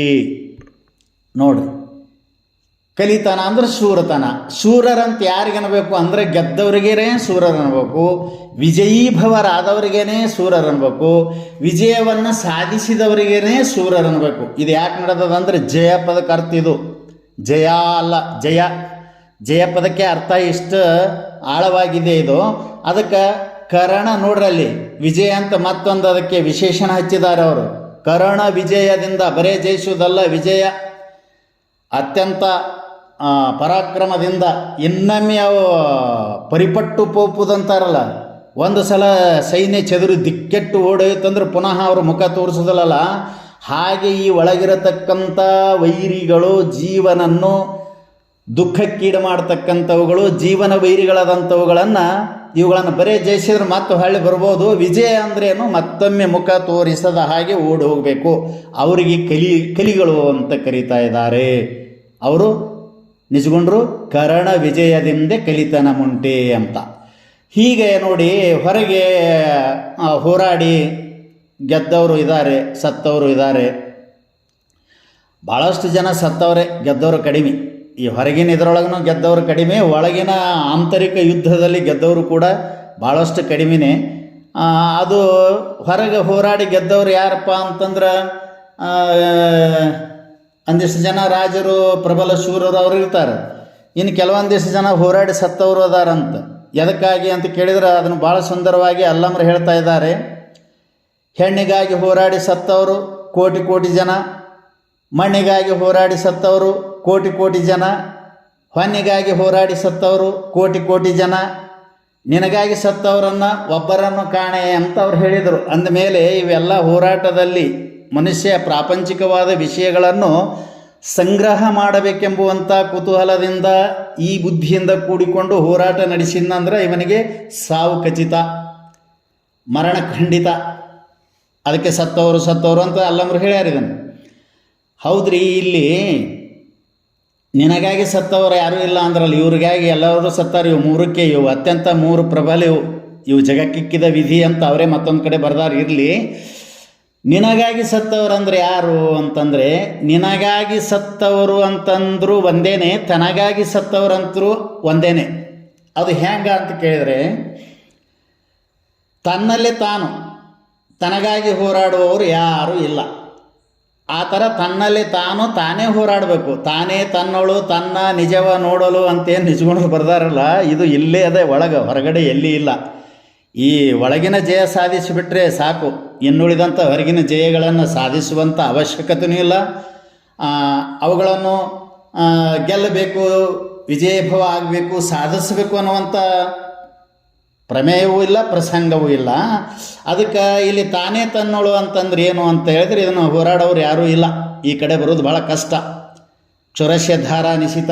ನೋಡ್ರಿ, ಕಲಿತನ ಅಂದ್ರೆ ಶೂರತನ. ಶೂರರಂತ ಯಾರಿಗನ್ಬೇಕು ಅಂದರೆ ಗೆದ್ದವರಿಗೇನೆ ಶೂರರನ್ಬೇಕು, ವಿಜಯೀಭವರಾದವರಿಗೇನೆ ಶೂರರನ್ಬೇಕು, ವಿಜಯವನ್ನು ಸಾಧಿಸಿದವರಿಗೇನೆ ಶೂರರನ್ಬೇಕು. ಇದು ಯಾಕೆ ನಡೆದದಂದ್ರೆ ಜಯ ಪದಕ್ಕೆ ಅರ್ಥ ಇದು. ಜಯ ಅಲ್ಲ, ಜಯ ಪದಕ್ಕೆ ಅರ್ಥ ಇಷ್ಟು ಆಳವಾಗಿದೆ ಇದು. ಅದಕ್ಕೆ ಕರ್ಣ ನೋಡ್ರಲ್ಲಿ ವಿಜಯ ಅಂತ ಮತ್ತೊಂದು ಅದಕ್ಕೆ ವಿಶೇಷಣ ಹಚ್ಚಿದ್ದಾರೆ ಅವರು. ಕರ್ಣ ವಿಜಯದಿಂದ ಬರೇ ಜಯಿಸುವುದಲ್ಲ, ವಿಜಯ ಅತ್ಯಂತ ಪರಾಕ್ರಮದಿಂದ ಇನ್ನೊಮ್ಮೆ ಅವು ಪರಿಪಟ್ಟು ಪೋಪುದಂತಾರಲ್ಲ, ಒಂದು ಸಲ ಸೈನ್ಯ ಚದುರು ದಿಕ್ಕೆಟ್ಟು ಓಡೋಯ್ತಂದ್ರೆ ಪುನಃ ಅವರು ಮುಖ ತೋರಿಸೋದಲ್ಲ. ಹಾಗೆ ಈ ಒಳಗಿರತಕ್ಕಂಥ ವೈರಿಗಳು ಜೀವನನ್ನು ದುಃಖಕ್ಕೀಡು ಮಾಡ್ತಕ್ಕಂಥವುಗಳು, ಜೀವನ ಇವುಗಳನ್ನು ಬರೇ ಜಯಿಸಿದ್ರೆ ಮತ್ತೆ ಹೊಳ್ಳಿ ಬರ್ಬೋದು. ವಿಜಯ ಅಂದ್ರೇನು, ಮತ್ತೊಮ್ಮೆ ಮುಖ ತೋರಿಸದ ಹಾಗೆ ಓಡಿ ಹೋಗಬೇಕು. ಅವರಿಗೆ ಕಲಿಗಳು ಅಂತ ಕರೀತಾ ಇದ್ದಾರೆ. ಅವರು ನಿಜಗೊಂಡ್ರು ಕರ್ಣ ವಿಜಯದಿಂದ ಕಲಿತನ ಮುಂಟೆ ಅಂತ. ಹೀಗೆ ನೋಡಿ, ಹೊರಗೆ ಹೋರಾಡಿ ಗೆದ್ದವರು ಇದ್ದಾರೆ, ಸತ್ತವರು ಇದ್ದಾರೆ. ಭಾಳಷ್ಟು ಜನ ಸತ್ತವರೇ, ಗೆದ್ದವರು ಕಡಿಮೆ. ಈ ಹೊರಗಿನ ಇದರೊಳಗೂ ಗೆದ್ದವರು ಕಡಿಮೆ, ಒಳಗಿನ ಆಂತರಿಕ ಯುದ್ಧದಲ್ಲಿ ಗೆದ್ದವರು ಕೂಡ ಭಾಳಷ್ಟು ಕಡಿಮೆನೇ. ಅದು ಹೊರಗೆ ಹೋರಾಡಿ ಗೆದ್ದವರು ಯಾರಪ್ಪ ಅಂತಂದ್ರೆ ಒಂದಿಷ್ಟು ಜನ ರಾಜರು, ಪ್ರಬಲ ಶೂರರು ಅವರು ಇರ್ತಾರೆ. ಇನ್ನು ಕೆಲವೊಂದಿಷ್ಟು ಜನ ಹೋರಾಡಿ ಸತ್ತವರು ಅದಾರಂತ. ಎದಕ್ಕಾಗಿ ಅಂತ ಕೇಳಿದ್ರೆ ಅದನ್ನು ಭಾಳ ಸುಂದರವಾಗಿ ಅಲ್ಲಮರು ಹೇಳ್ತಾ ಇದ್ದಾರೆ. ಹೆಣ್ಣಿಗಾಗಿ ಹೋರಾಡಿ ಸತ್ತವರು ಕೋಟಿ ಜನ, ಮಣ್ಣಿಗಾಗಿ ಹೋರಾಡಿ ಸತ್ತವರು ಕೋಟಿ ಕೋಟಿ ಜನ, ಹೊನ್ನಿಗಾಗಿ ಹೋರಾಡಿ ಸತ್ತವರು ಕೋಟಿ ಕೋಟಿ ಜನ, ನಿನಗಾಗಿ ಸತ್ತವರನ್ನು ಒಬ್ಬರನ್ನು ಕಾಣೆ ಅಂತ ಅವ್ರು ಹೇಳಿದರು. ಅಂದಮೇಲೆ ಇವೆಲ್ಲ ಹೋರಾಟದಲ್ಲಿ ಮನುಷ್ಯ ಪ್ರಾಪಂಚಿಕವಾದ ವಿಷಯಗಳನ್ನು ಸಂಗ್ರಹ ಮಾಡಬೇಕೆಂಬುವಂಥ ಕುತೂಹಲದಿಂದ ಈ ಬುದ್ಧಿಯಿಂದ ಕೂಡಿಕೊಂಡು ಹೋರಾಟ ನಡೆಸಿದಂದ್ರೆ ಇವನಿಗೆ ಸಾವು ಖಚಿತ, ಮರಣ ಖಂಡಿತ. ಅದಕ್ಕೆ ಸತ್ತವರು ಅಂತ ಅಲ್ಲಂದ್ರು ಹೇಳ್ಯಾರ ಇದನ್ನು. ಹೌದ್ರಿ, ಇಲ್ಲಿ ನಿನಗಾಗಿ ಸತ್ತವರು ಯಾರೂ ಇಲ್ಲ ಅಂದ್ರಲ್ಲ, ಇವ್ರಿಗಾಗಿ ಎಲ್ಲರೂ ಸತ್ತಾರ. ಇವು ಮೂರಕ್ಕೆ, ಇವು ಅತ್ಯಂತ ಮೂರು ಪ್ರಬಲ, ಇವು ಜಗಕ್ಕಿಕ್ಕಿದ ವಿಧಿ ಅಂತ ಅವರೇ ಮತ್ತೊಂದು ಕಡೆ ಬರ್ದಾರ. ಇರಲಿ, ನಿನಗಾಗಿ ಸತ್ತವರು ಅಂದರೆ ಯಾರು ಅಂತಂದರೆ, ನಿನಗಾಗಿ ಸತ್ತವರು ಅಂತಂದ್ರು ಒಂದೇನೆ, ತನಗಾಗಿ ಸತ್ತವರಂತರೂ ಒಂದೇನೆ. ಅದು ಹೆಂಗ ಅಂತ ಕೇಳಿದರೆ, ತನ್ನಲ್ಲಿ ತಾನು ತನಗಾಗಿ ಹೋರಾಡುವವರು ಯಾರೂ ಇಲ್ಲ. ಆ ಥರ ತನ್ನಲ್ಲಿ ತಾನೇ ಹೋರಾಡಬೇಕು. ತಾನೇ ತನ್ನೋಳು ತನ್ನ ನಿಜವ ನೋಡಲು ಅಂತೇನು ನಿಜಗೊಂಡು ಬರ್ದಾರಲ್ಲ, ಇದು ಇಲ್ಲೇ ಅದೇ ಒಳಗೆ, ಹೊರಗಡೆ ಎಲ್ಲಿ ಇಲ್ಲ. ಈ ಒಳಗಿನ ಜಯ ಸಾಧಿಸಿಬಿಟ್ರೆ ಸಾಕು, ಇನ್ನುಳಿದಂಥ ಹೊರಗಿನ ಜಯಗಳನ್ನು ಸಾಧಿಸುವಂಥ ಅವಶ್ಯಕತೆಯೂ ಇಲ್ಲ. ಅವುಗಳನ್ನು ಗೆಲ್ಲಬೇಕು, ವಿಜಯಭವ ಆಗಬೇಕು, ಸಾಧಿಸಬೇಕು ಅನ್ನುವಂಥ ಪ್ರಮೇಯವೂ ಇಲ್ಲ, ಪ್ರಸಂಗವೂ ಇಲ್ಲ. ಅದಕ್ಕೆ ಇಲ್ಲಿ ತಾನೇ ತನ್ನೋಳು ಅಂತಂದ್ರೆ ಏನು ಅಂತ ಹೇಳಿದ್ರೆ, ಇದನ್ನು ಹೋರಾಡೋರು ಯಾರೂ ಇಲ್ಲ. ಈ ಕಡೆ ಬರೋದು ಭಾಳ ಕಷ್ಟ. ಕ್ಷುರಸ್ಯ ಧಾರ ನಿಶಿತ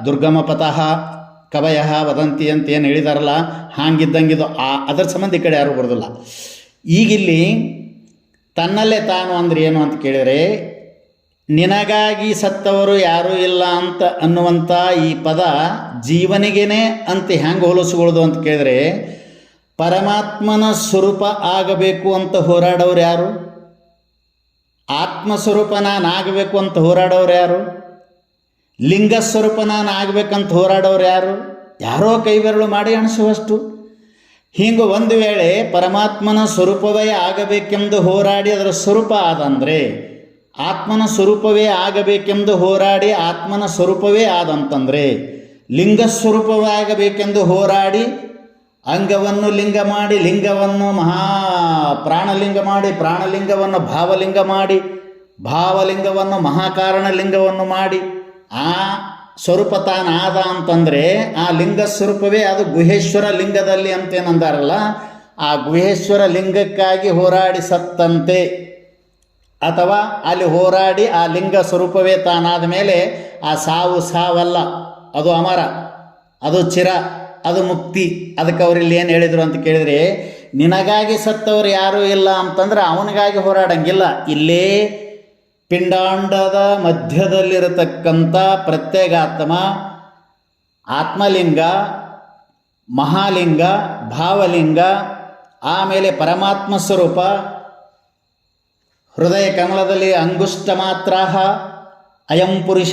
ದುರ್ಗಮ ಪತಃ ಕವಯ ವದಂತಿ ಅಂತ ಏನು ಹೇಳಿದಾರಲ್ಲ, ಹಾಗಿದ್ದಂಗಿದು ಅದರ ಸಂಬಂಧ ಈ ಕಡೆ ಯಾರೂ ಬರೋದಿಲ್ಲ. ಈಗಿಲ್ಲಿ ತನ್ನಲ್ಲೇ ತಾನು ಅಂದ್ರೆ ಏನು ಅಂತ ಕೇಳಿದರೆ, ನಿನಗಾಗಿ ಸತ್ತವರು ಯಾರೂ ಇಲ್ಲ ಅಂತ ಅನ್ನುವಂಥ ಈ ಪದ ಜೀವನಿಗೇನೆ ಅಂತ ಹೆಂಗೆ ಹೋಲಿಸ್ಕೊಳ್ಳೋದು ಅಂತ ಕೇಳಿದರೆ, ಪರಮಾತ್ಮನ ಸ್ವರೂಪ ಆಗಬೇಕು ಅಂತ ಹೋರಾಡೋರು ಯಾರು? ಆತ್ಮಸ್ವರೂಪ ನಾನಾಗಬೇಕು ಅಂತ ಹೋರಾಡೋರು ಯಾರು? ಲಿಂಗಸ್ವರೂಪ ನಾನಾಗಬೇಕಂತ ಹೋರಾಡೋರು ಯಾರು? ಯಾರೋ ಕೈ ಬೆರಳು ಮಾಡಿ ಅನಿಸುವಷ್ಟು. ಹೀಗೆ ಒಂದು ವೇಳೆ ಪರಮಾತ್ಮನ ಸ್ವರೂಪವೇ ಆಗಬೇಕೆಂದು ಹೋರಾಡಿ ಅದರ ಸ್ವರೂಪ ಆದಂದರೆ, ಆತ್ಮನ ಸ್ವರೂಪವೇ ಆಗಬೇಕೆಂದು ಹೋರಾಡಿ ಆತ್ಮನ ಸ್ವರೂಪವೇ ಆದಂತಂದರೆ, ಲಿಂಗಸ್ವರೂಪವೇ ಆಗಬೇಕೆಂದು ಹೋರಾಡಿ ಅಂಗವನ್ನು ಲಿಂಗ ಮಾಡಿ, ಲಿಂಗವನ್ನು ಪ್ರಾಣಲಿಂಗ ಮಾಡಿ, ಪ್ರಾಣಲಿಂಗವನ್ನು ಭಾವಲಿಂಗ ಮಾಡಿ, ಭಾವಲಿಂಗವನ್ನು ಮಹಾಕಾರಣಲಿಂಗವನ್ನು ಮಾಡಿ ಆ ಸ್ವರೂಪ ತಾನಾದ ಅಂತಂದರೆ, ಆ ಲಿಂಗ ಸ್ವರೂಪವೇ ಅದು ಗುಹೇಶ್ವರ ಲಿಂಗದಲ್ಲಿ ಅಂತೇನಂದಾರಲ್ಲ, ಆ ಗುಹೇಶ್ವರ ಲಿಂಗಕ್ಕಾಗಿ ಹೋರಾಡಿ ಸತ್ತಂತೆ. ಅಥವಾ ಅಲ್ಲಿ ಹೋರಾಡಿ ಆ ಲಿಂಗ ಸ್ವರೂಪವೇ ತಾನಾದ ಮೇಲೆ ಆ ಸಾವಲ್ಲ, ಅದು ಅಮರ, ಅದು ಚಿರ, ಅದು ಮುಕ್ತಿ. ಅದಕ್ಕೆ ಅವರಿಲ್ಲಿ ಏನು ಹೇಳಿದರು ಅಂತ ಕೇಳಿದರೆ, ನಿನಗಾಗಿ ಸತ್ತವರು ಯಾರೂ ಇಲ್ಲ ಅಂತಂದ್ರೆ ಅವನಿಗಾಗಿ ಹೋರಾಡಂಗಿಲ್ಲ. ಇಲ್ಲೇ ಪಿಂಡಾಂಡದ ಮಧ್ಯದಲ್ಲಿರತಕ್ಕಂಥ ಪ್ರತ್ಯೇಗಾತ್ಮ, ಆತ್ಮಲಿಂಗ, ಮಹಾಲಿಂಗ, ಭಾವಲಿಂಗ, ಆಮೇಲೆ ಪರಮಾತ್ಮ ಸ್ವರೂಪ, ಹೃದಯ ಕಮಲದಲ್ಲಿ ಅಂಗುಷ್ಟ ಮಾತ್ರ ಅಯಂ ಪುರುಷ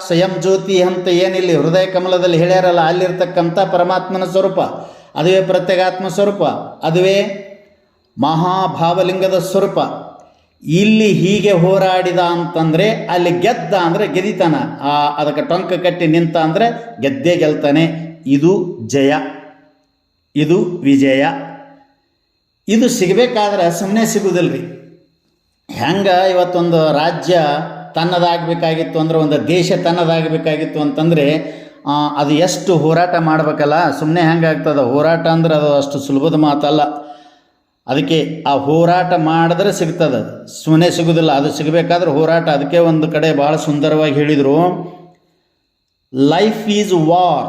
ಸ್ವಯಂ ಜ್ಯೋತಿ ಅಂತ ಏನಿಲ್ಲಿ ಹೃದಯ ಕಮಲದಲ್ಲಿ ಹೇಳ್ಯಾರಲ್ಲ, ಅಲ್ಲಿರ್ತಕ್ಕಂಥ ಪರಮಾತ್ಮನ ಸ್ವರೂಪ, ಅದುವೇ ಪ್ರತ್ಯೇಗಾತ್ಮ ಸ್ವರೂಪ, ಅದುವೇ ಮಹಾಭಾವಲಿಂಗದ ಸ್ವರೂಪ. ಇಲ್ಲಿ ಹೀಗೆ ಹೋರಾಡಿದ ಅಂತಂದರೆ ಅಲ್ಲಿ ಗೆದ್ದ ಅಂದರೆ ಗೆದಿತಾನ, ಅದಕ್ಕೆ ಟೊಂಕ ಕಟ್ಟಿ ನಿಂತ ಅಂದರೆ ಗೆದ್ದೇ ಗೆಲ್ತಾನೆ. ಇದು ಜಯ, ಇದು ವಿಜಯ. ಇದು ಸಿಗಬೇಕಾದ್ರೆ ಸುಮ್ಮನೆ ಸಿಗುವುದಿಲ್ಲ ರೀ. ಹೆಂಗೆ ಇವತ್ತೊಂದು ರಾಜ್ಯ ತನ್ನದಾಗಬೇಕಾಗಿತ್ತು ಅಂದ್ರೆ, ಒಂದು ದೇಶ ತನ್ನದಾಗಬೇಕಾಗಿತ್ತು ಅಂತಂದರೆ ಅದು ಎಷ್ಟು ಹೋರಾಟ ಮಾಡಬೇಕಲ್ಲ. ಸುಮ್ಮನೆ ಹೆಂಗಾಗ್ತದೆ ಹೋರಾಟ ಅಂದ್ರೆ, ಅದು ಅಷ್ಟು ಸುಲಭದ ಮಾತಲ್ಲ. ಅದಕ್ಕೆ ಆ ಹೋರಾಟ ಮಾಡಿದ್ರೆ ಸಿಗ್ತದೆ, ಸುಮ್ಮನೆ ಸಿಗೋದಿಲ್ಲ. ಅದು ಸಿಗಬೇಕಾದ್ರೆ ಹೋರಾಟ. ಅದಕ್ಕೆ ಒಂದು ಕಡೆ ಭಾಳ ಸುಂದರವಾಗಿ ಹೇಳಿದರು, life is war,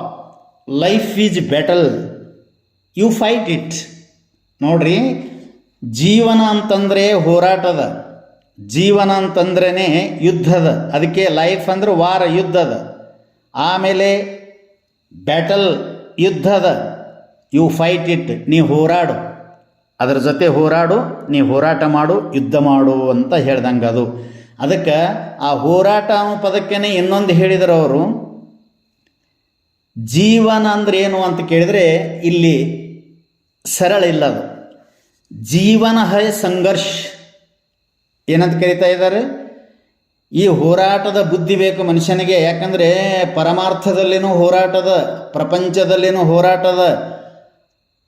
life is battle, you fight it. ನೋಡ್ರಿ, ಜೀವನ ಅಂತಂದರೆ ಹೋರಾಟದ, ಜೀವನ ಅಂತಂದ್ರೇ ಯುದ್ಧದ. ಅದಕ್ಕೆ ಲೈಫ್ ಅಂದ್ರೆ ವಾರ, ಯುದ್ಧದ. ಆಮೇಲೆ ಬ್ಯಾಟಲ್, ಯುದ್ಧದ. ಯು ಫೈಟ್ ಇಟ್, ನೀ ಹೋರಾಡು, ಅದರ ಜೊತೆ ಹೋರಾಡು, ನೀ ಹೋರಾಟ ಮಾಡು, ಯುದ್ಧ ಮಾಡು ಅಂತ ಹೇಳ್ದಂಗೆ ಅದು. ಅದಕ್ಕೆ ಆ ಹೋರಾಟ ಅನ್ನೋ ಪದಕ್ಕೇ ಇನ್ನೊಂದು ಹೇಳಿದರು ಅವರು. ಜೀವನ ಅಂದ್ರೆ ಏನು ಅಂತ ಕೇಳಿದರೆ ಇಲ್ಲಿ ಸರಳ ಇಲ್ಲ ಅದು. ಜೀವನ ಹೈ ಸಂಘರ್ಷ ಏನಂತ ಕರೀತಾ ಇದ್ದಾರೆ. ಈ ಹೋರಾಟದ ಬುದ್ಧಿ ಬೇಕು ಮನುಷ್ಯನಿಗೆ. ಯಾಕಂದರೆ ಪರಮಾರ್ಥದಲ್ಲಿನೂ ಹೋರಾಟದ, ಪ್ರಪಂಚದಲ್ಲಿನೂ ಹೋರಾಟದ,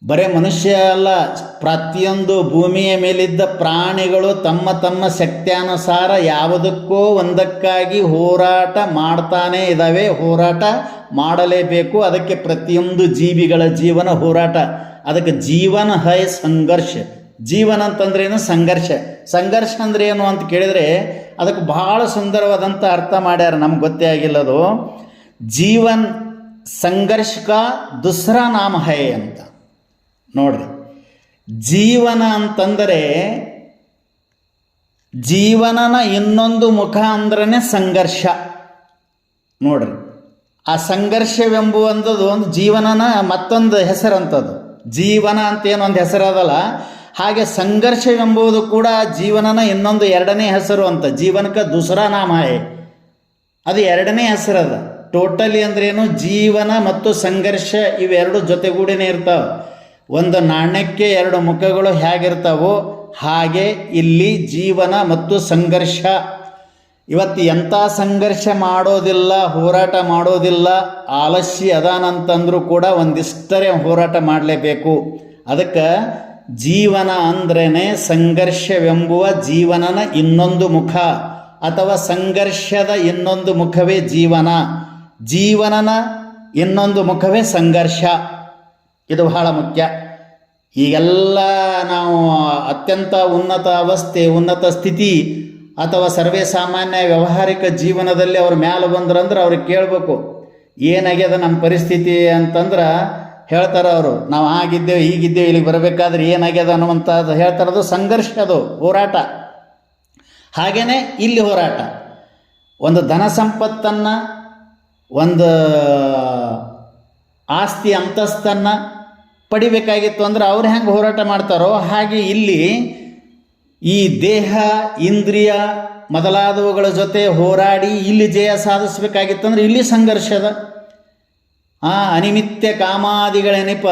ಬರೇ ಮನುಷ್ಯ ಅಲ್ಲ, ಪ್ರತಿಯೊಂದು ಭೂಮಿಯ ಮೇಲಿದ್ದ ಪ್ರಾಣಿಗಳು ತಮ್ಮ ತಮ್ಮ ಶಕ್ತ್ಯಾನುಸಾರ ಯಾವುದಕ್ಕೋ ಒಂದಕ್ಕಾಗಿ ಹೋರಾಟ ಮಾಡ್ತಾನೇ ಇದ್ದಾವೆ, ಹೋರಾಟ ಮಾಡಲೇಬೇಕು. ಅದಕ್ಕೆ ಪ್ರತಿಯೊಂದು ಜೀವಿಗಳ ಜೀವನ ಹೋರಾಟ. ಅದಕ್ಕೆ ಜೀವನ ಹೈ ಸಂಘರ್ಷ. ಜೀವನ ಅಂತಂದ್ರೇನು? ಸಂಘರ್ಷ. ಸಂಘರ್ಷ ಅಂದ್ರೆ ಏನು ಅಂತ ಕೇಳಿದರೆ ಅದಕ್ಕೆ ಬಹಳ ಸುಂದರವಾದಂಥ ಅರ್ಥ ಮಾಡ್ಯಾರ, ನಮ್ಗೆ ಗೊತ್ತೇ ಆಗಿಲ್ಲದು. ಜೀವನ್ ಸಂಘರ್ಷ ಕಾ ದುಸ್ರಾ ನಾಮ ಹೈ ಅಂತ ನೋಡ್ರಿ. ಜೀವನ ಅಂತಂದರೆ ಜೀವನನ ಇನ್ನೊಂದು ಮುಖ ಅಂದ್ರೇ ಸಂಘರ್ಷ ನೋಡ್ರಿ. ಆ ಸಂಘರ್ಷವೆಂಬುವಂಥದ್ದು ಒಂದು ಜೀವನನ ಮತ್ತೊಂದು ಹೆಸರಂಥದ್ದು. ಜೀವನ ಅಂತ ಏನು ಒಂದು ಹೆಸರದಲ್ಲ, ಹಾಗೆ ಸಂಘರ್ಷವೆಂಬುದು ಕೂಡ ಜೀವನನ ಇನ್ನೊಂದು ಎರಡನೇ ಹೆಸರು ಅಂತ. ಜೀವನಕ್ಕೆ ದುಸರಾ ನಾಮ ಹೈ, ಅದು ಎರಡನೇ ಹೆಸರದ. ಟೋಟಲಿ ಅಂದ್ರೇನು? ಜೀವನ ಮತ್ತು ಸಂಘರ್ಷ ಇವೆರಡು ಜೊತೆಗೂಡಿನೇ ಇರ್ತಾವೆ. ಒಂದು ನಾಣ್ಯಕ್ಕೆ ಎರಡು ಮುಖಗಳು ಹೇಗಿರ್ತಾವೋ ಹಾಗೆ ಇಲ್ಲಿ ಜೀವನ ಮತ್ತು ಸಂಘರ್ಷ. ಇವತ್ತು ಎಂಥ ಸಂಘರ್ಷ ಮಾಡೋದಿಲ್ಲ, ಹೋರಾಟ ಮಾಡೋದಿಲ್ಲ, ಆಲಸ್ಯ ಅದಾನಂತಂದ್ರೂ ಕೂಡ ಒಂದಿಷ್ಟರೇ ಹೋರಾಟ ಮಾಡಲೇಬೇಕು. ಅದಕ್ಕೆ ಜೀವನ ಅಂದ್ರೇ ಸಂಘರ್ಷವೆಂಬುವ ಜೀವನನ ಇನ್ನೊಂದು ಮುಖ, ಅಥವಾ ಸಂಘರ್ಷದ ಇನ್ನೊಂದು ಮುಖವೇ ಜೀವನ, ಜೀವನನ ಇನ್ನೊಂದು ಮುಖವೇ ಸಂಘರ್ಷ. ಇದು ಬಹಳ ಮುಖ್ಯ. ಈಗೆಲ್ಲ ನಾವು ಅತ್ಯಂತ ಉನ್ನತ ಅವಸ್ಥೆ, ಉನ್ನತ ಸ್ಥಿತಿ ಅಥವಾ ಸರ್ವೇ ಸಾಮಾನ್ಯ ವ್ಯಾವಹಾರಿಕ ಜೀವನದಲ್ಲಿ ಅವ್ರ ಮ್ಯಾಲೆ ಬಂದ್ರಂದ್ರೆ ಅವ್ರಿಗೆ ಕೇಳಬೇಕು ಏನಾಗ್ಯದ ನಮ್ಮ ಪರಿಸ್ಥಿತಿ ಅಂತಂದ್ರೆ ಹೇಳ್ತಾರೆ ಅವರು. ನಾವು ಆಗಿದ್ದೇವೆ ಹೀಗಿದ್ದೇವೆ, ಇಲ್ಲಿಗೆ ಬರಬೇಕಾದ್ರೆ ಏನಾಗ್ಯದ ಅನ್ನುವಂಥದ್ದು ಹೇಳ್ತಾರೆ. ಅದು ಸಂಘರ್ಷ, ಅದು ಹೋರಾಟ. ಹಾಗೆಯೇ ಇಲ್ಲಿ ಹೋರಾಟ. ಒಂದು ಧನ ಸಂಪತ್ತನ್ನು, ಒಂದು ಆಸ್ತಿ ಅಂತಸ್ತನ್ನು ಪಡಿಬೇಕಾಗಿತ್ತು ಅಂದ್ರೆ ಅವ್ರು ಹೆಂಗೆ ಹೋರಾಟ ಮಾಡ್ತಾರೋ ಹಾಗೆ ಇಲ್ಲಿ ಈ ದೇಹ, ಇಂದ್ರಿಯ ಮೊದಲಾದವುಗಳ ಜೊತೆ ಹೋರಾಡಿ ಇಲ್ಲಿ ಜಯ ಸಾಧಿಸಬೇಕಾಗಿತ್ತು ಅಂದ್ರೆ ಇಲ್ಲಿ ಸಂಘರ್ಷದ. ಅನಿಮಿತ್ಯ ಕಾಮಾದಿಗಳೆನಿಪ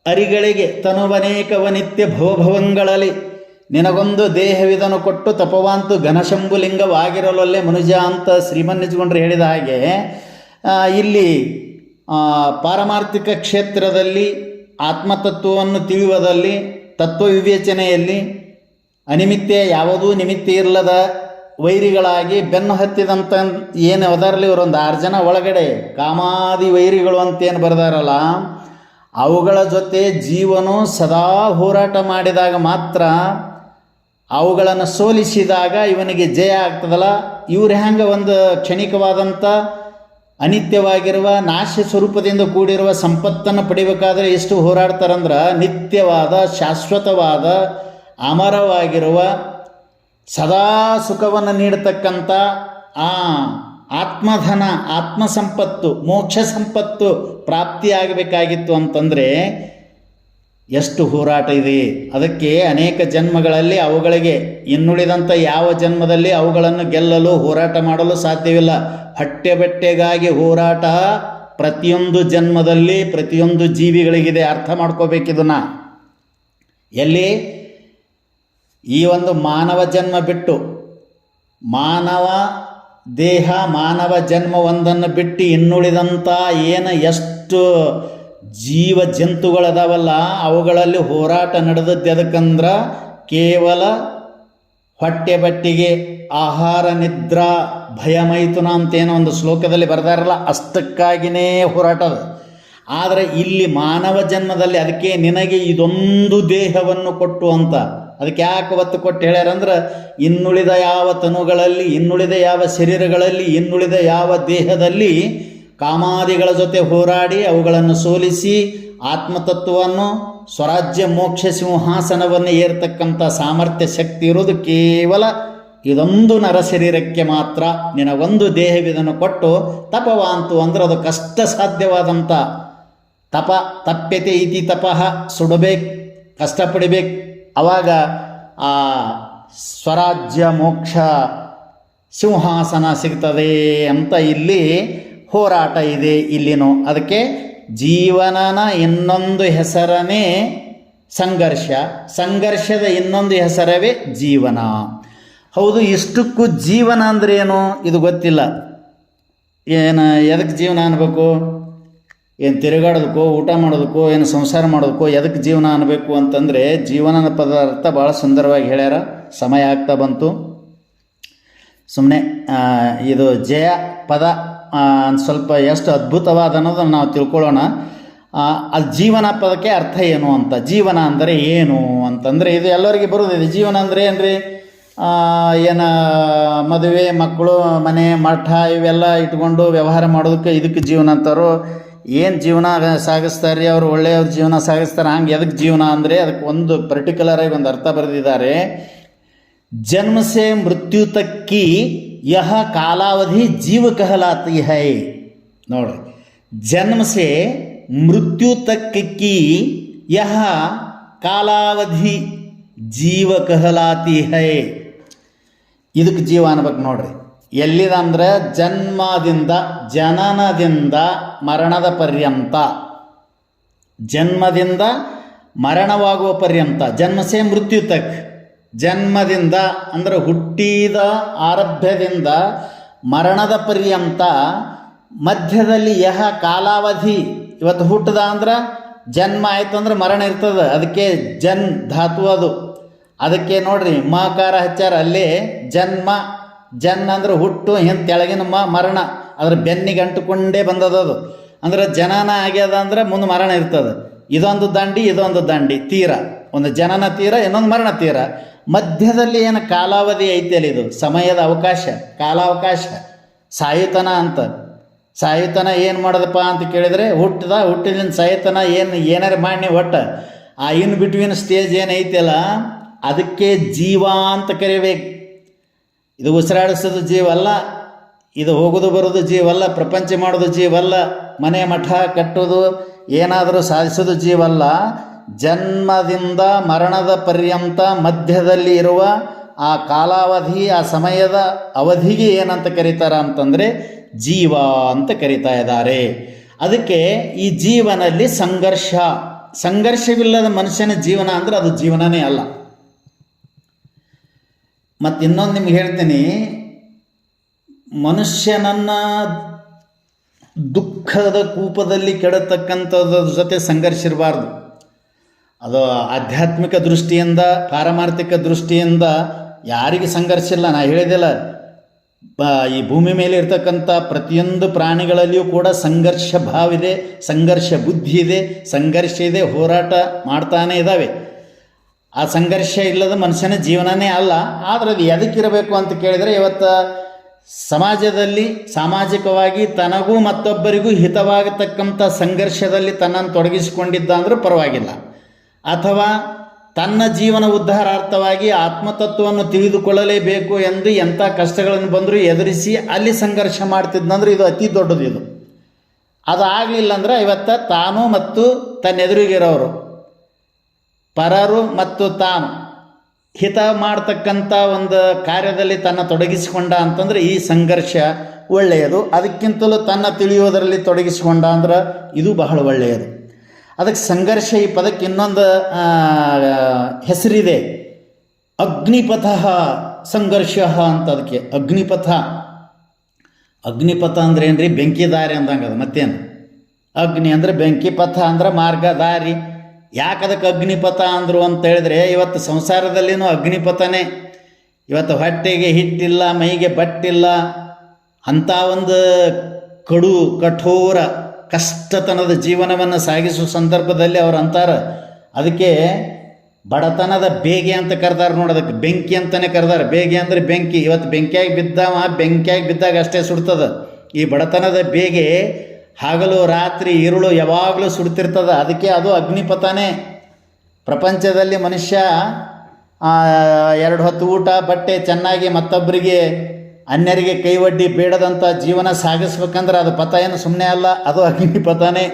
ಅರಿಗಳಿಗೆ ತನುವನೇಕವ ನಿತ್ಯ ಭವಭವಂಗಳಲ್ಲಿ ನಿನಗೊಂದು ದೇಹವಿದನು ಕೊಟ್ಟು ತಪವಾಂತು ಘನಶಂಭುಲಿಂಗವಾಗಿರಲೊಲ್ಲೆ ಮನುಜ ಅಂತ ಶ್ರೀಮನ್ನಿಜುಗೊಂಡ್ರು ಹೇಳಿದ ಹಾಗೆ ಇಲ್ಲಿ ಪಾರಮಾರ್ಥಿಕ ಕ್ಷೇತ್ರದಲ್ಲಿ ಆತ್ಮತತ್ವವನ್ನು ತಿಳಿಯುವುದಲ್ಲಿ, ತತ್ವ ವಿವೇಚನೆಯಲ್ಲಿ ಅನಿಮಿತ್ಯ ಯಾವುದೂ ನಿಮಿತ್ತ ಇಲ್ಲದ ವೈರಿಗಳಾಗಿ ಬೆನ್ನು ಹತ್ತಿದಂಥ ಏನು ಅದರಲ್ಲಿ ಇವರೊಂದು 6 ಜನ ಒಳಗಡೆ ಕಾಮಾದಿ ವೈರಿಗಳು ಅಂತೇನು ಬರೆದಾರಲ್ಲ, ಅವುಗಳ ಜೊತೆ ಜೀವನು ಸದಾ ಹೋರಾಟ ಮಾಡಿದಾಗ ಮಾತ್ರ, ಅವುಗಳನ್ನು ಸೋಲಿಸಿದಾಗ ಇವನಿಗೆ ಜಯ ಆಗ್ತದಲ್ಲ. ಇವ್ರು ಹೆಂಗೆ ಒಂದು ಕ್ಷಣಿಕವಾದಂಥ ಅನಿತ್ಯವಾಗಿರುವ ನಾಶ ಸ್ವರೂಪದಿಂದ ಕೂಡಿರುವ ಸಂಪತ್ತನ್ನು ಪಡಿಬೇಕಾದ್ರೆ ಎಷ್ಟು ಹೋರಾಡ್ತಾರಂದ್ರೆ, ನಿತ್ಯವಾದ ಶಾಶ್ವತವಾದ ಅಮರವಾಗಿರುವ ಸದಾ ಸುಖವನ್ನು ನೀಡತಕ್ಕಂಥ ಆ ಆತ್ಮಧನ, ಆತ್ಮ ಸಂಪತ್ತು, ಮೋಕ್ಷ ಸಂಪತ್ತು ಪ್ರಾಪ್ತಿಯಾಗಬೇಕಾಗಿತ್ತು ಅಂತಂದರೆ ಎಷ್ಟು ಹೋರಾಟ ಇದೆ. ಅದಕ್ಕೆ ಅನೇಕ ಜನ್ಮಗಳಲ್ಲಿ ಅವುಗಳಿಗೆ ಇನ್ನುಳಿದಂಥ ಯಾವ ಜನ್ಮದಲ್ಲಿ ಅವುಗಳನ್ನು ಗೆಲ್ಲಲು ಹೋರಾಟ ಮಾಡಲು ಸಾಧ್ಯವಿಲ್ಲ. ಹೊಟ್ಟೆ ಬಟ್ಟೆಗಾಗಿ ಹೋರಾಟ ಪ್ರತಿಯೊಂದು ಜನ್ಮದಲ್ಲಿ ಪ್ರತಿಯೊಂದು ಜೀವಿಗಳಿಗಿದೆ. ಅರ್ಥ ಮಾಡ್ಕೋಬೇಕಿದನ್ನ. ಎಲ್ಲಿ ಈ ಒಂದು ಮಾನವ ಜನ್ಮ ಬಿಟ್ಟು, ಮಾನವ ದೇಹ ಮಾನವ ಜನ್ಮ ಒಂದನ್ನು ಬಿಟ್ಟು ಇನ್ನುಳಿದಂಥ ಏನು ಎಷ್ಟು ಜೀವ ಜಂತುಗಳದಾವಲ್ಲ ಅವುಗಳಲ್ಲಿ ಹೋರಾಟ ನಡೆದದ್ದು ಎದಕ್ಕಂದ್ರೆ ಕೇವಲ ಹೊಟ್ಟೆ ಬಟ್ಟಿಗೆ, ಆಹಾರ ನಿದ್ರಾ ಭಯಮೈಥುನ ಅಂತೇನೋ ಒಂದು ಶ್ಲೋಕದಲ್ಲಿ ಬರೆದಾರಲ್ಲ, ಅಷ್ಟಕ್ಕಾಗಿಯೇ ಹೋರಾಟದ. ಆದರೆ ಇಲ್ಲಿ ಮಾನವ ಜನ್ಮದಲ್ಲಿ ಅದಕ್ಕೆ ನಿನಗೆ ಇದೊಂದು ದೇಹವನ್ನು ಕೊಟ್ಟು ಅಂತ ಅದಕ್ಕೆ ಯಾಕೆ ಒತ್ತು ಕೊಟ್ಟು ಹೇಳ್ಯಾರಂದ್ರೆ, ಇನ್ನುಳಿದ ಯಾವ ತನುಗಳಲ್ಲಿ, ಇನ್ನುಳಿದ ಯಾವ ಶರೀರಗಳಲ್ಲಿ, ಇನ್ನುಳಿದ ಯಾವ ದೇಹದಲ್ಲಿ ಕಾಮಾದಿಗಳ ಜೊತೆ ಹೋರಾಡಿ ಅವುಗಳನ್ನು ಸೋಲಿಸಿ ಆತ್ಮತತ್ವವನ್ನು, ಸ್ವರಾಜ್ಯ ಮೋಕ್ಷ ಸಿಂಹಾಸನವನ್ನು ಏರ್ತಕ್ಕಂಥ ಸಾಮರ್ಥ್ಯ ಶಕ್ತಿ ಇರೋದು ಕೇವಲ ಇದೊಂದು ನರಶರೀರಕ್ಕೆ ಮಾತ್ರ. ನಿನಗೊಂದು ದೇಹವಿದನ್ನು ಕೊಟ್ಟು ತಪವಾಂತು ಅಂದ್ರೆ ಅದು ಕಷ್ಟ ಸಾಧ್ಯವಾದಂಥ ತಪ. ತಪ್ಯತೆ ಇತಿ ತಪಃ, ಸುಡಬೇಕು, ಕಷ್ಟಪಡಬೇಕು. ಆವಾಗ ಆ ಸ್ವರಾಜ್ಯ ಮೋಕ್ಷ ಸಿಂಹಾಸನ ಸಿಗ್ತದೆ ಅಂತ ಇಲ್ಲಿ ಹೋರಾಟ ಇದೆ ಇಲ್ಲಿನೂ. ಅದಕ್ಕೆ ಜೀವನನ ಇನ್ನೊಂದು ಹೆಸರನೇ ಸಂಘರ್ಷ, ಸಂಘರ್ಷದ ಇನ್ನೊಂದು ಹೆಸರವೇ ಜೀವನ. ಹೌದು, ಇಷ್ಟಕ್ಕೂ ಜೀವನ ಅಂದರೆ ಏನು ಇದು ಗೊತ್ತಿಲ್ಲ. ಏನು ಎದಕ್ಕೆ ಜೀವನ ಅನ್ಬೇಕು? ಏನು ತಿರುಗಾಡೋದಕ್ಕೋ ಊಟ ಮಾಡೋದಕ್ಕೋ ಏನು ಸಂಸಾರ ಮಾಡೋದಕ್ಕೋ ಎದಕ್ಕೆ ಜೀವನ ಅನ್ನಬೇಕು ಅಂತಂದರೆ ಜೀವನದ ಪದಾರ್ಥ ಭಾಳ ಸುಂದರವಾಗಿ ಹೇಳ್ಯಾರ. ಸಮಯ ಆಗ್ತಾ ಬಂತು. ಸುಮ್ಮನೆ ಇದು ಜಯ ಪದ ಸ್ವಲ್ಪ ಎಷ್ಟು ಅದ್ಭುತವಾದ ಅನ್ನೋದನ್ನು ನಾವು ತಿಳ್ಕೊಳ್ಳೋಣ. ಅದು ಜೀವನ ಪದಕ್ಕೆ ಅರ್ಥ ಏನು ಅಂತ. ಜೀವನ ಅಂದರೆ ಏನು ಅಂತಂದರೆ ಇದು ಎಲ್ಲರಿಗೆ ಬರೋದಿದೆ. ಜೀವನ ಅಂದರೆ ಏನು ರೀ, ಏನು ಮದುವೆ, ಮಕ್ಕಳು, ಮನೆ, ಮಠ ಇವೆಲ್ಲ ಇಟ್ಕೊಂಡು ವ್ಯವಹಾರ ಮಾಡೋದಕ್ಕೆ ಇದಕ್ಕೆ ಜೀವನ ಅಂತಾರೋ. ಏನು ಜೀವನ ಸಾಗಿಸ್ತಾರೆ ಅವರು, ಒಳ್ಳೆಯವ್ರ ಜೀವನ ಸಾಗಿಸ್ತಾರೆ. ಹಂಗೆ ಎದಕ್ಕೆ ಜೀವನ ಅಂದರೆ ಅದಕ್ಕೆ ಒಂದು ಪರ್ಟಿಕ್ಯುಲರಾಗಿ ಒಂದು ಅರ್ಥ ಬರೆದಿದ್ದಾರೆ. जन्म से मृत्यु तक की यह कालावधि जीव कहलाती है. ನೋಡ್ರಿ, जन्म से मृत्यु तक की यह कालावधि जीव कहलाती है. ಇದಕ್ಕೆ ಜೀವ ಅನ್ಬೇಕು ನೋಡ್ರಿ. ಎಲ್ಲಿದಂದ್ರೆ ಜನ್ಮದಿಂದ, ಜನನದಿಂದ ಮರಣದ ಪರ್ಯಂತ, ಜನ್ಮದಿಂದ ಮರಣವಾಗುವ ಪರ್ಯಂತ. ಜನ್ಮಸೆ ಮೃತ್ಯು ತಕ್, ಜನ್ಮದಿಂದ ಅಂದರೆ ಹುಟ್ಟಿದ ಆರಭ್ಯದಿಂದ ಮರಣದ ಪರ್ಯಂತ, ಮಧ್ಯದಲ್ಲಿ ಯಹ ಕಾಲಾವಧಿ. ಇವತ್ತು ಹುಟ್ಟದ ಅಂದ್ರೆ ಜನ್ಮ ಆಯ್ತು ಅಂದ್ರೆ ಮರಣ ಇರ್ತದೆ. ಅದಕ್ಕೆ ಜನ್ ಧಾತು ಅದು. ಅದಕ್ಕೆ ನೋಡ್ರಿ ಮಕಾರ ಹಚ್ಚಾರ, ಅಲ್ಲೇ ಜನ್ಮ. ಜನ್ ಅಂದ್ರೆ ಹುಟ್ಟು, ಹಿಂದೆ ತೆಳಗಿನ ಮರಣ, ಅದ್ರ ಬೆನ್ನಿಗೆ ಅಂಟುಕೊಂಡೇ ಬಂದದದು. ಅಂದ್ರೆ ಜನನ ಆಗ್ಯದ ಅಂದ್ರೆ ಮುಂದೆ ಮರಣ ಇರ್ತದೆ. ಇದೊಂದು ದಂಡಿ, ಇದೊಂದು ದಂಡಿ ತೀರ. ಒಂದು ಜನನ ತೀರ, ಇನ್ನೊಂದು ಮರಣ ತೀರ. ಮಧ್ಯದಲ್ಲಿ ಏನು ಕಾಲಾವಧಿ ಐತಿ ಅಲ್ಲಿ, ಇದು ಸಮಯದ ಅವಕಾಶ, ಕಾಲಾವಕಾಶ. ಸಾಯುತನ ಅಂತ. ಸಾಯುತನ ಏನು ಮಾಡೋದಪ್ಪ ಅಂತ ಕೇಳಿದರೆ, ಹುಟ್ಟಿದಿಂದ ಸಾಯುತನ ಏನಾರು ಮಾಡಿ ಒಟ್ಟು ಆ ಇನ್ ಬಿಟ್ವೀನ್ ಸ್ಟೇಜ್ ಏನೈತಿಲ್ಲ ಅದಕ್ಕೆ ಜೀವ ಅಂತ ಕರಿಬೇಕು. ಇದು ಉಸಿರಾಡಿಸೋದು ಜೀವಲ್ಲ, ಇದು ಹೋಗೋದು ಬರೋದು ಜೀವಲ್ಲ, ಪ್ರಪಂಚ ಮಾಡೋದು ಜೀವಲ್ಲ, ಮನೆ ಮಠ ಕಟ್ಟೋದು ಏನಾದರೂ ಸಾಧಿಸೋದು ಜೀವಲ್ಲ. ಜನ್ಮದಿಂದ ಮರಣದ ಪರ್ಯಂತ ಮಧ್ಯದಲ್ಲಿ ಇರುವ ಆ ಕಾಲಾವಧಿ, ಆ ಸಮಯದ ಅವಧಿಗೆ ಏನಂತ ಕರೀತಾರ ಅಂತಂದರೆ ಜೀವ ಅಂತ ಕರೀತಾ ಇದ್ದಾರೆ. ಅದಕ್ಕೆ ಈ ಜೀವನಲ್ಲಿ ಸಂಘರ್ಷವಿಲ್ಲದ ಮನುಷ್ಯನ ಜೀವನ ಅಂದರೆ ಅದು ಜೀವನನೇ ಅಲ್ಲ. ಮತ್ತು ಇನ್ನೊಂದು ನಿಮ್ಗೆ ಹೇಳ್ತೀನಿ, ಮನುಷ್ಯನನ್ನು ದುಃಖದ ಕೂಪದಲ್ಲಿ ಕೆಡತಕ್ಕಂಥದ್ರ ಜೊತೆ ಸಂಘರ್ಷ ಇರಬಾರ್ದು. ಅದು ಆಧ್ಯಾತ್ಮಿಕ ದೃಷ್ಟಿಯಿಂದ, ಪಾರಮಾರ್ಥಿಕ ದೃಷ್ಟಿಯಿಂದ ಯಾರಿಗೆ ಸಂಘರ್ಷ ಇಲ್ಲ. ನಾ ಹೇಳಿದೆಲ್ಲ, ಈ ಭೂಮಿ ಮೇಲೆ ಇರ್ತಕ್ಕಂಥ ಪ್ರತಿಯೊಂದು ಪ್ರಾಣಿಗಳಲ್ಲಿಯೂ ಕೂಡ ಸಂಘರ್ಷ ಭಾವ ಇದೆ, ಸಂಘರ್ಷ ಬುದ್ಧಿ ಇದೆ, ಸಂಘರ್ಷ ಇದೆ, ಹೋರಾಟ ಮಾಡ್ತಾನೇ ಇದ್ದಾವೆ. ಆ ಸಂಘರ್ಷ ಇಲ್ಲದ ಮನುಷ್ಯನ ಜೀವನನೇ ಅಲ್ಲ. ಆದರೆ ಅದು ಎದಕ್ಕಿರಬೇಕು ಅಂತ ಕೇಳಿದರೆ, ಇವತ್ತು ಸಮಾಜದಲ್ಲಿ ಸಾಮಾಜಿಕವಾಗಿ ತನಗೂ ಮತ್ತೊಬ್ಬರಿಗೂ ಹಿತವಾಗತಕ್ಕಂಥ ಸಂಘರ್ಷದಲ್ಲಿ ತನ್ನನ್ನು ತೊಡಗಿಸಿಕೊಂಡಿದ್ದ ಅಂದರೂ ಪರವಾಗಿಲ್ಲ. ಅಥವಾ ತನ್ನ ಜೀವನ ಉದ್ಧಾರಾರ್ಥವಾಗಿ ಆತ್ಮತತ್ವವನ್ನು ತಿಳಿದುಕೊಳ್ಳಲೇಬೇಕು ಎಂದು ಎಂಥ ಕಷ್ಟಗಳನ್ನು ಬಂದರೂ ಎದುರಿಸಿ ಅಲ್ಲಿ ಸಂಘರ್ಷ ಮಾಡ್ತಿದ್ದಂದ್ರೆ ಇದು ಅತಿ ದೊಡ್ಡದು. ಇದು ಅದು ಆಗಲಿಲ್ಲ ಅಂದ್ರೆ ಇವತ್ತು ತಾನು ಮತ್ತು ತನ್ನ ಎದುರಿಗಿರೋರು, ಪರರು ಮತ್ತು ತಾನು ಹಿತ ಮಾಡ್ತಕ್ಕಂಥ ಒಂದು ಕಾರ್ಯದಲ್ಲಿ ತನ್ನ ತೊಡಗಿಸಿಕೊಂಡ ಅಂತಂದರೆ ಈ ಸಂಘರ್ಷ ಒಳ್ಳೆಯದು. ಅದಕ್ಕಿಂತಲೂ ತನ್ನ ತಿಳಿಯೋದರಲ್ಲಿ ತೊಡಗಿಸಿಕೊಂಡ ಅಂದ್ರೆ ಇದು ಬಹಳ ಒಳ್ಳೆಯದು. ಅದಕ್ಕೆ ಸಂಘರ್ಷ ಈ ಪದಕ್ಕೆ ಇನ್ನೊಂದು ಹೆಸರಿದೆ, ಅಗ್ನಿಪಥ ಸಂಘರ್ಷ ಅಂತ. ಅದಕ್ಕೆ ಅಗ್ನಿಪಥ ಅಂದ್ರೆ ಏನ್ರಿ, ಬೆಂಕಿ ದಾರಿ ಅಂದಂಗೆ. ಅದು ಮತ್ತೇನು, ಅಗ್ನಿ ಅಂದರೆ ಬೆಂಕಿ, ಪಥ ಅಂದ್ರೆ ಮಾರ್ಗ, ದಾರಿ. ಯಾಕೆ ಅದಕ್ಕೆ ಅಗ್ನಿಪಥ ಅಂದರು ಅಂತ ಹೇಳಿದ್ರೆ, ಇವತ್ತು ಸಂಸಾರದಲ್ಲಿನೂ ಅಗ್ನಿಪಥನೇ. ಇವತ್ತು ಹೊಟ್ಟೆಗೆ ಹಿಟ್ಟಿಲ್ಲ, ಮೈಗೆ ಬಟ್ಟಿಲ್ಲ, ಅಂಥ ಒಂದು ಕಡು ಕಠೋರ ಕಷ್ಟತನದ ಜೀವನವನ್ನು ಸಾಗಿಸುವ ಸಂದರ್ಭದಲ್ಲಿ ಅವ್ರು ಅಂತಾರೆ, ಅದಕ್ಕೆ ಬಡತನದ ಬೇಗೆ ಅಂತ ಕರೆದಾರೆ ನೋಡಿ. ಅದಕ್ಕೆ ಬೆಂಕಿ ಅಂತಲೇ ಕರೆದಾರೆ. ಬೇಗೆ ಅಂದರೆ ಬೆಂಕಿ. ಇವತ್ತು ಬೆಂಕಿಯಾಗಿ ಬಿದ್ದಾಗ ಅಷ್ಟೇ ಸುಡ್ತದೆ. ಈ ಬಡತನದ ಬೇಗೆ ಹಗಲು ರಾತ್ರಿ ഇരുಳು ಯಾವಾಗಲೂ ಸುಡ್ತಿರ್ತದೆ. ಅದಕ್ಕೆ ಅದು ಅಗ್ನಿಪಥನೇ. ಪ್ರಪಂಚದಲ್ಲಿ ಮನುಷ್ಯ 2 ಹೊತ್ತು ಊಟ, ಬಟ್ಟೆ, ಚೆನ್ನಾಗಿ ಮತ್ತೊಬ್ಬರಿಗೆ ಅನ್ಯರಿಗೆ ಕೈವಡ್ಡಿ ಬೇಡದಂಥ ಜೀವನ ಸಾಗಿಸ್ಬೇಕಂದ್ರೆ ಅದು ಪಥ ಏನು ಸುಮ್ಮನೆ ಅಲ್ಲ, ಅದು ಅಗ್ನಿಪಥನೇ.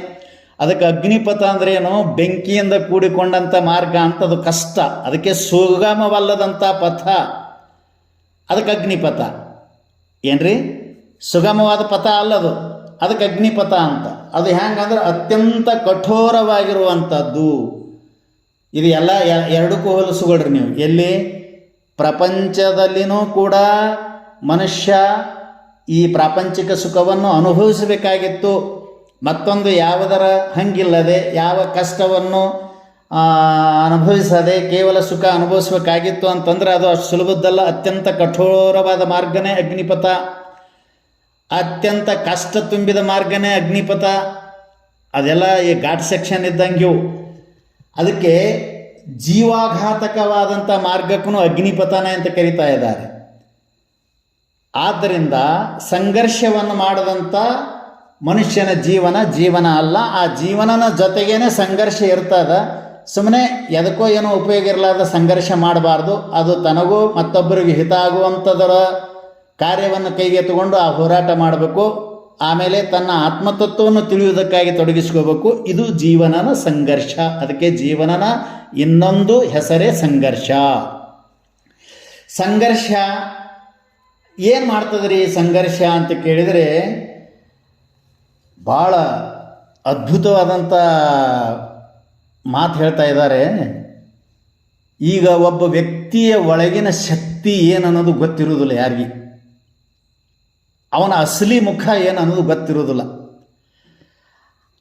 ಅದಕ್ಕೆ ಅಗ್ನಿಪಥ ಅಂದ್ರೆ ಏನು, ಬೆಂಕಿಯಿಂದ ಕೂಡಿಕೊಂಡಂಥ ಮಾರ್ಗ ಅಂತ. ಅದು ಕಷ್ಟ, ಅದಕ್ಕೆ ಸುಗಮವಲ್ಲದಂಥ ಪಥ, ಅದಕ್ಕೆ ಅಗ್ನಿಪಥ. ಏನ್ರಿ, ಸುಗಮವಾದ ಪಥ ಅಲ್ಲದು, ಅದಕ್ಕೆ ಅಗ್ನಿಪಥ ಅಂತ. ಅದು ಹೆಂಗಂದ್ರೆ ಅತ್ಯಂತ ಕಠೋರವಾಗಿರುವಂಥದ್ದು. ಇದು ಎಲ್ಲ ಎರಡಕ್ಕೂ ಹೋಲಿಸ್ಕೊಳ್ರಿ ನೀವು. ಎಲ್ಲಿ ಪ್ರಪಂಚದಲ್ಲಿನೂ ಕೂಡ ಮನುಷ್ಯ ಈ ಪ್ರಾಪಂಚಿಕ ಸುಖವನ್ನು ಅನುಭವಿಸಬೇಕಾಗಿತ್ತು. ಮತ್ತೊಂದು ಯಾವುದರ ಹಂಗಿಲ್ಲದೆ ಯಾವ ಕಷ್ಟವನ್ನು ಅನುಭವಿಸದೆ ಕೇವಲ ಸುಖ ಅನುಭವಿಸಬೇಕಾಗಿತ್ತು ಅಂತಂದರೆ ಅದು ಅಷ್ಟು ಸುಲಭದ್ದಲ್ಲ. ಅತ್ಯಂತ ಕಠೋರವಾದ ಮಾರ್ಗನೇ ಅಗ್ನಿಪಥ, ಅತ್ಯಂತ ಕಷ್ಟ ತುಂಬಿದ ಮಾರ್ಗನೇ ಅಗ್ನಿಪಥ. ಅದೆಲ್ಲ ಈ ಘಾಟ್ ಸೆಕ್ಷನ್ ಇದ್ದಂಗೆ. ಅದಕ್ಕೆ ಜೀವಾಘಾತಕವಾದಂಥ ಮಾರ್ಗಕ್ಕೂ ಅಗ್ನಿಪಥನೇ ಅಂತ ಕರೀತಾ ಇದ್ದಾರೆ. ಆದ್ದರಿಂದ ಸಂಘರ್ಷವನ್ನು ಮಾಡದಂಥ ಮನುಷ್ಯನ ಜೀವನ ಅಲ್ಲ. ಆ ಜೀವನನ ಜೊತೆಗೇನೆ ಸಂಘರ್ಷ ಇರ್ತದೆ. ಸುಮ್ಮನೆ ಎದಕ್ಕೋ ಏನೋ ಉಪಯೋಗ ಇರಲಾರ್ದ ಸಂಘರ್ಷ ಮಾಡಬಾರ್ದು. ಅದು ತನಗೂ ಮತ್ತೊಬ್ಬರಿಗೆ ಹಿತ ಆಗುವಂಥದರ ಕಾರ್ಯವನ್ನು ಕೈಗೆ ತಗೊಂಡು ಆ ಹೋರಾಟ ಮಾಡಬೇಕು. ಆಮೇಲೆ ತನ್ನ ಆತ್ಮತತ್ವವನ್ನು ತಿಳಿಯುವುದಕ್ಕಾಗಿ ತೊಡಗಿಸ್ಕೋಬೇಕು. ಇದು ಜೀವನನ ಸಂಘರ್ಷ. ಅದಕ್ಕೆ ಜೀವನನ ಇನ್ನೊಂದು ಹೆಸರೇ ಸಂಘರ್ಷ. ಸಂಘರ್ಷ ಏನು ಮಾಡ್ತದ್ರಿ ಸಂಘರ್ಷ ಅಂತ ಕೇಳಿದರೆ ಭಾಳ ಅದ್ಭುತವಾದಂಥ ಮಾತು ಹೇಳ್ತಾ ಇದ್ದಾರೆ. ಈಗ ಒಬ್ಬ ವ್ಯಕ್ತಿಯ ಒಳಗಿನ ಶಕ್ತಿ ಏನನ್ನೋದು ಗೊತ್ತಿರುವುದಿಲ್ಲ ಯಾರಿಗೆ. ಅವನ ಅಸಲಿ ಮುಖ ಏನು ಅನ್ನೋದು ಗೊತ್ತಿರೋದಿಲ್ಲ.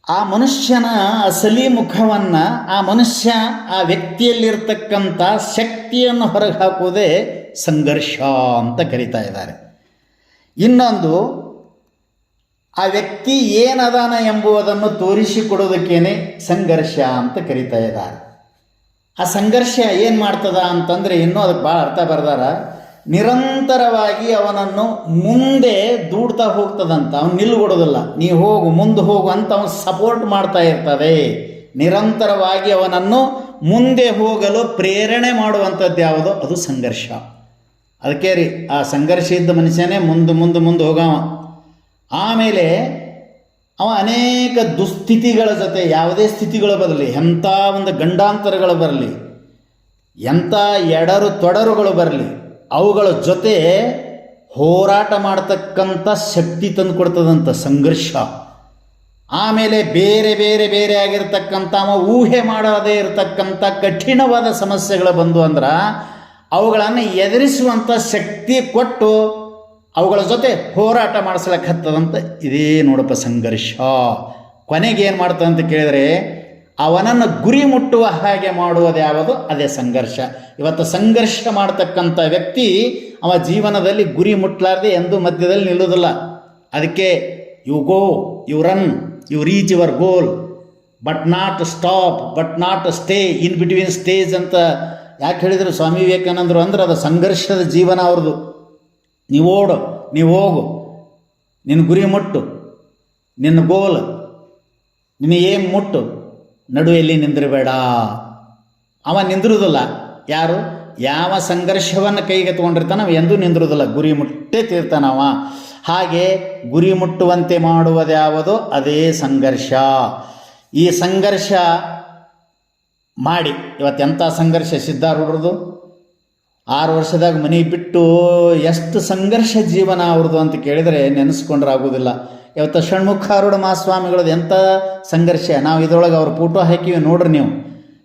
ಆ ಮನುಷ್ಯನ ಅಸಲಿ ಮುಖವನ್ನು ಆ ವ್ಯಕ್ತಿಯಲ್ಲಿರ್ತಕ್ಕಂಥ ಶಕ್ತಿಯನ್ನು ಹೊರಗೆ ಹಾಕುವುದೇ ಸಂಘರ್ಷ ಅಂತ ಕರೀತಾ ಇದ್ದಾರೆ. ಇನ್ನೊಂದು, ಆ ವ್ಯಕ್ತಿ ಏನದಾನ ಎಂಬುದನ್ನು ತೋರಿಸಿಕೊಡೋದಕ್ಕೇನೆ ಸಂಘರ್ಷ ಅಂತ ಕರೀತಾ ಇದ್ದಾರೆ. ಆ ಸಂಘರ್ಷ ಏನು ಮಾಡ್ತದ ಅಂತಂದರೆ ಇನ್ನೂ ಅದಕ್ಕೆ ಭಾಳ ಅರ್ಥ ಬರ್ದಾರ. ನಿರಂತರವಾಗಿ ಅವನನ್ನು ಮುಂದೆ ದೂಡ್ತಾ ಹೋಗ್ತದಂತ. ಅವನು ನಿಲ್ಲುಗೊಡೋದಿಲ್ಲ. ನೀ ಹೋಗು, ಮುಂದೆ ಹೋಗು ಅಂತ ಅವನು ಸಪೋರ್ಟ್ ಮಾಡ್ತಾ ಇರ್ತದೆ. ನಿರಂತರವಾಗಿ ಅವನನ್ನು ಮುಂದೆ ಹೋಗಲು ಪ್ರೇರಣೆ ಮಾಡುವಂಥದ್ದು ಯಾವುದೋ ಅದು ಸಂಘರ್ಷ. ಅದಕ್ಕೆ ರೀ ಆ ಸಂಘರ್ಷ ಇದ್ದ ಮನುಷ್ಯನೇ ಮುಂದೆ ಹೋಗವ. ಆಮೇಲೆ ಅವ ಅನೇಕ ದುಸ್ಥಿತಿಗಳ ಜೊತೆ, ಯಾವುದೇ ಸ್ಥಿತಿಗಳು ಬರಲಿ, ಎಂಥ ಒಂದು ಗಂಡಾಂತರಗಳು ಬರಲಿ, ಎಂಥ ಎಡರು ತೊಡರುಗಳು ಬರಲಿ, ಅವುಗಳ ಜೊತೆ ಹೋರಾಟ ಮಾಡ್ತಕ್ಕಂಥ ಶಕ್ತಿ ತಂದು ಕೊಡ್ತದಂಥ ಸಂಘರ್ಷ. ಆಮೇಲೆ ಬೇರೆ ಬೇರೆ ಬೇರೆ ಆಗಿರ್ತಕ್ಕಂಥ ಊಹೆ ಮಾಡದೇ ಇರತಕ್ಕಂಥ ಕಠಿಣವಾದ ಸಮಸ್ಯೆಗಳು ಬಂದು ಅಂದ್ರೆ ಅವುಗಳನ್ನು ಎದುರಿಸುವಂಥ ಶಕ್ತಿ ಕೊಟ್ಟು ಅವುಗಳ ಜೊತೆ ಹೋರಾಟ ಮಾಡಿಸ್ಲಿಕ್ಕೆ ಹತ್ತದಂತ ಇದೇ ನೋಡಪ್ಪ ಸಂಘರ್ಷ. ಕೊನೆಗೆ ಏನು ಮಾಡ್ತದೆ ಅಂತ ಕೇಳಿದರೆ ಅವನನ್ನು ಗುರಿ ಮುಟ್ಟುವ ಹಾಗೆ ಮಾಡುವುದು ಯಾವುದು ಅದೇ ಸಂಘರ್ಷ. ಇವತ್ತು ಸಂಘರ್ಷ ಮಾಡ್ತಕ್ಕಂಥ ವ್ಯಕ್ತಿ ಅವ ಜೀವನದಲ್ಲಿ ಗುರಿ ಮುಟ್ಟಲಾರ್ದೆ ಎಂದೂ ಮಧ್ಯದಲ್ಲಿ ನಿಲ್ಲುವುದಿಲ್ಲ. ಅದಕ್ಕೆ you go, you run, you reach your goal, but not stop, but not stay in between stage ಅಂತ ಯಾಕೆ ಹೇಳಿದರು ಸ್ವಾಮಿ ವಿವೇಕಾನಂದರು ಅಂದ್ರೆ ಅದು ಸಂಘರ್ಷದ ಜೀವನ ಅವ್ರದ್ದು. ನೀವು ಓಡು, ನೀವು ಹೋಗು, ನಿನ್ನ ಗುರಿ ಮುಟ್ಟು, ನಿನ್ನ ಗೋಲ್, ನಿನ್ನ ಏಮ್ ಮುಟ್ಟು, ನಡುವೆಯಲ್ಲಿ ನಿಂದಿರಬೇಡ. ಅವ ನಿಂದಿರುವುದಿಲ್ಲ. ಯಾರು ಯಾವ ಸಂಘರ್ಷವನ್ನು ಕೈಗೆ ತೊಗೊಂಡಿರ್ತಾನೆ ಅವ ಎಂದೂ ನಿಂದಿರುವುದಿಲ್ಲ, ಗುರಿ ಮುಟ್ಟೇ ತೀರ್ತಾನವ. ಹಾಗೆ ಗುರಿ ಮುಟ್ಟುವಂತೆ ಮಾಡುವುದ್ಯಾವುದೋ ಅದೇ ಸಂಘರ್ಷ. ಈ ಸಂಘರ್ಷ ಮಾಡಿ ಇವತ್ತೆಂಥ ಸಂಘರ್ಷ ಸಿದ್ಧಾರೂಢರದು. 6 ವರ್ಷದಾಗ ಮನೆ ಬಿಟ್ಟು ಎಷ್ಟು ಸಂಘರ್ಷ ಜೀವನ ಅವ್ರದ್ದು ಅಂತ ಕೇಳಿದರೆ ನೆನೆಸ್ಕೊಂಡ್ರೆ ಆಗೋದಿಲ್ಲ. ಇವತ್ತು ಷಣ್ಮುಖಾರೂಢ ಮಹಾಸ್ವಾಮಿಗಳದ್ದು ಎಂಥ ಸಂಘರ್ಷ. ನಾವು ಇದರೊಳಗೆ ಅವ್ರ ಫೋಟೋ ಹಾಕಿವಿ ನೋಡ್ರಿ. ನೀವು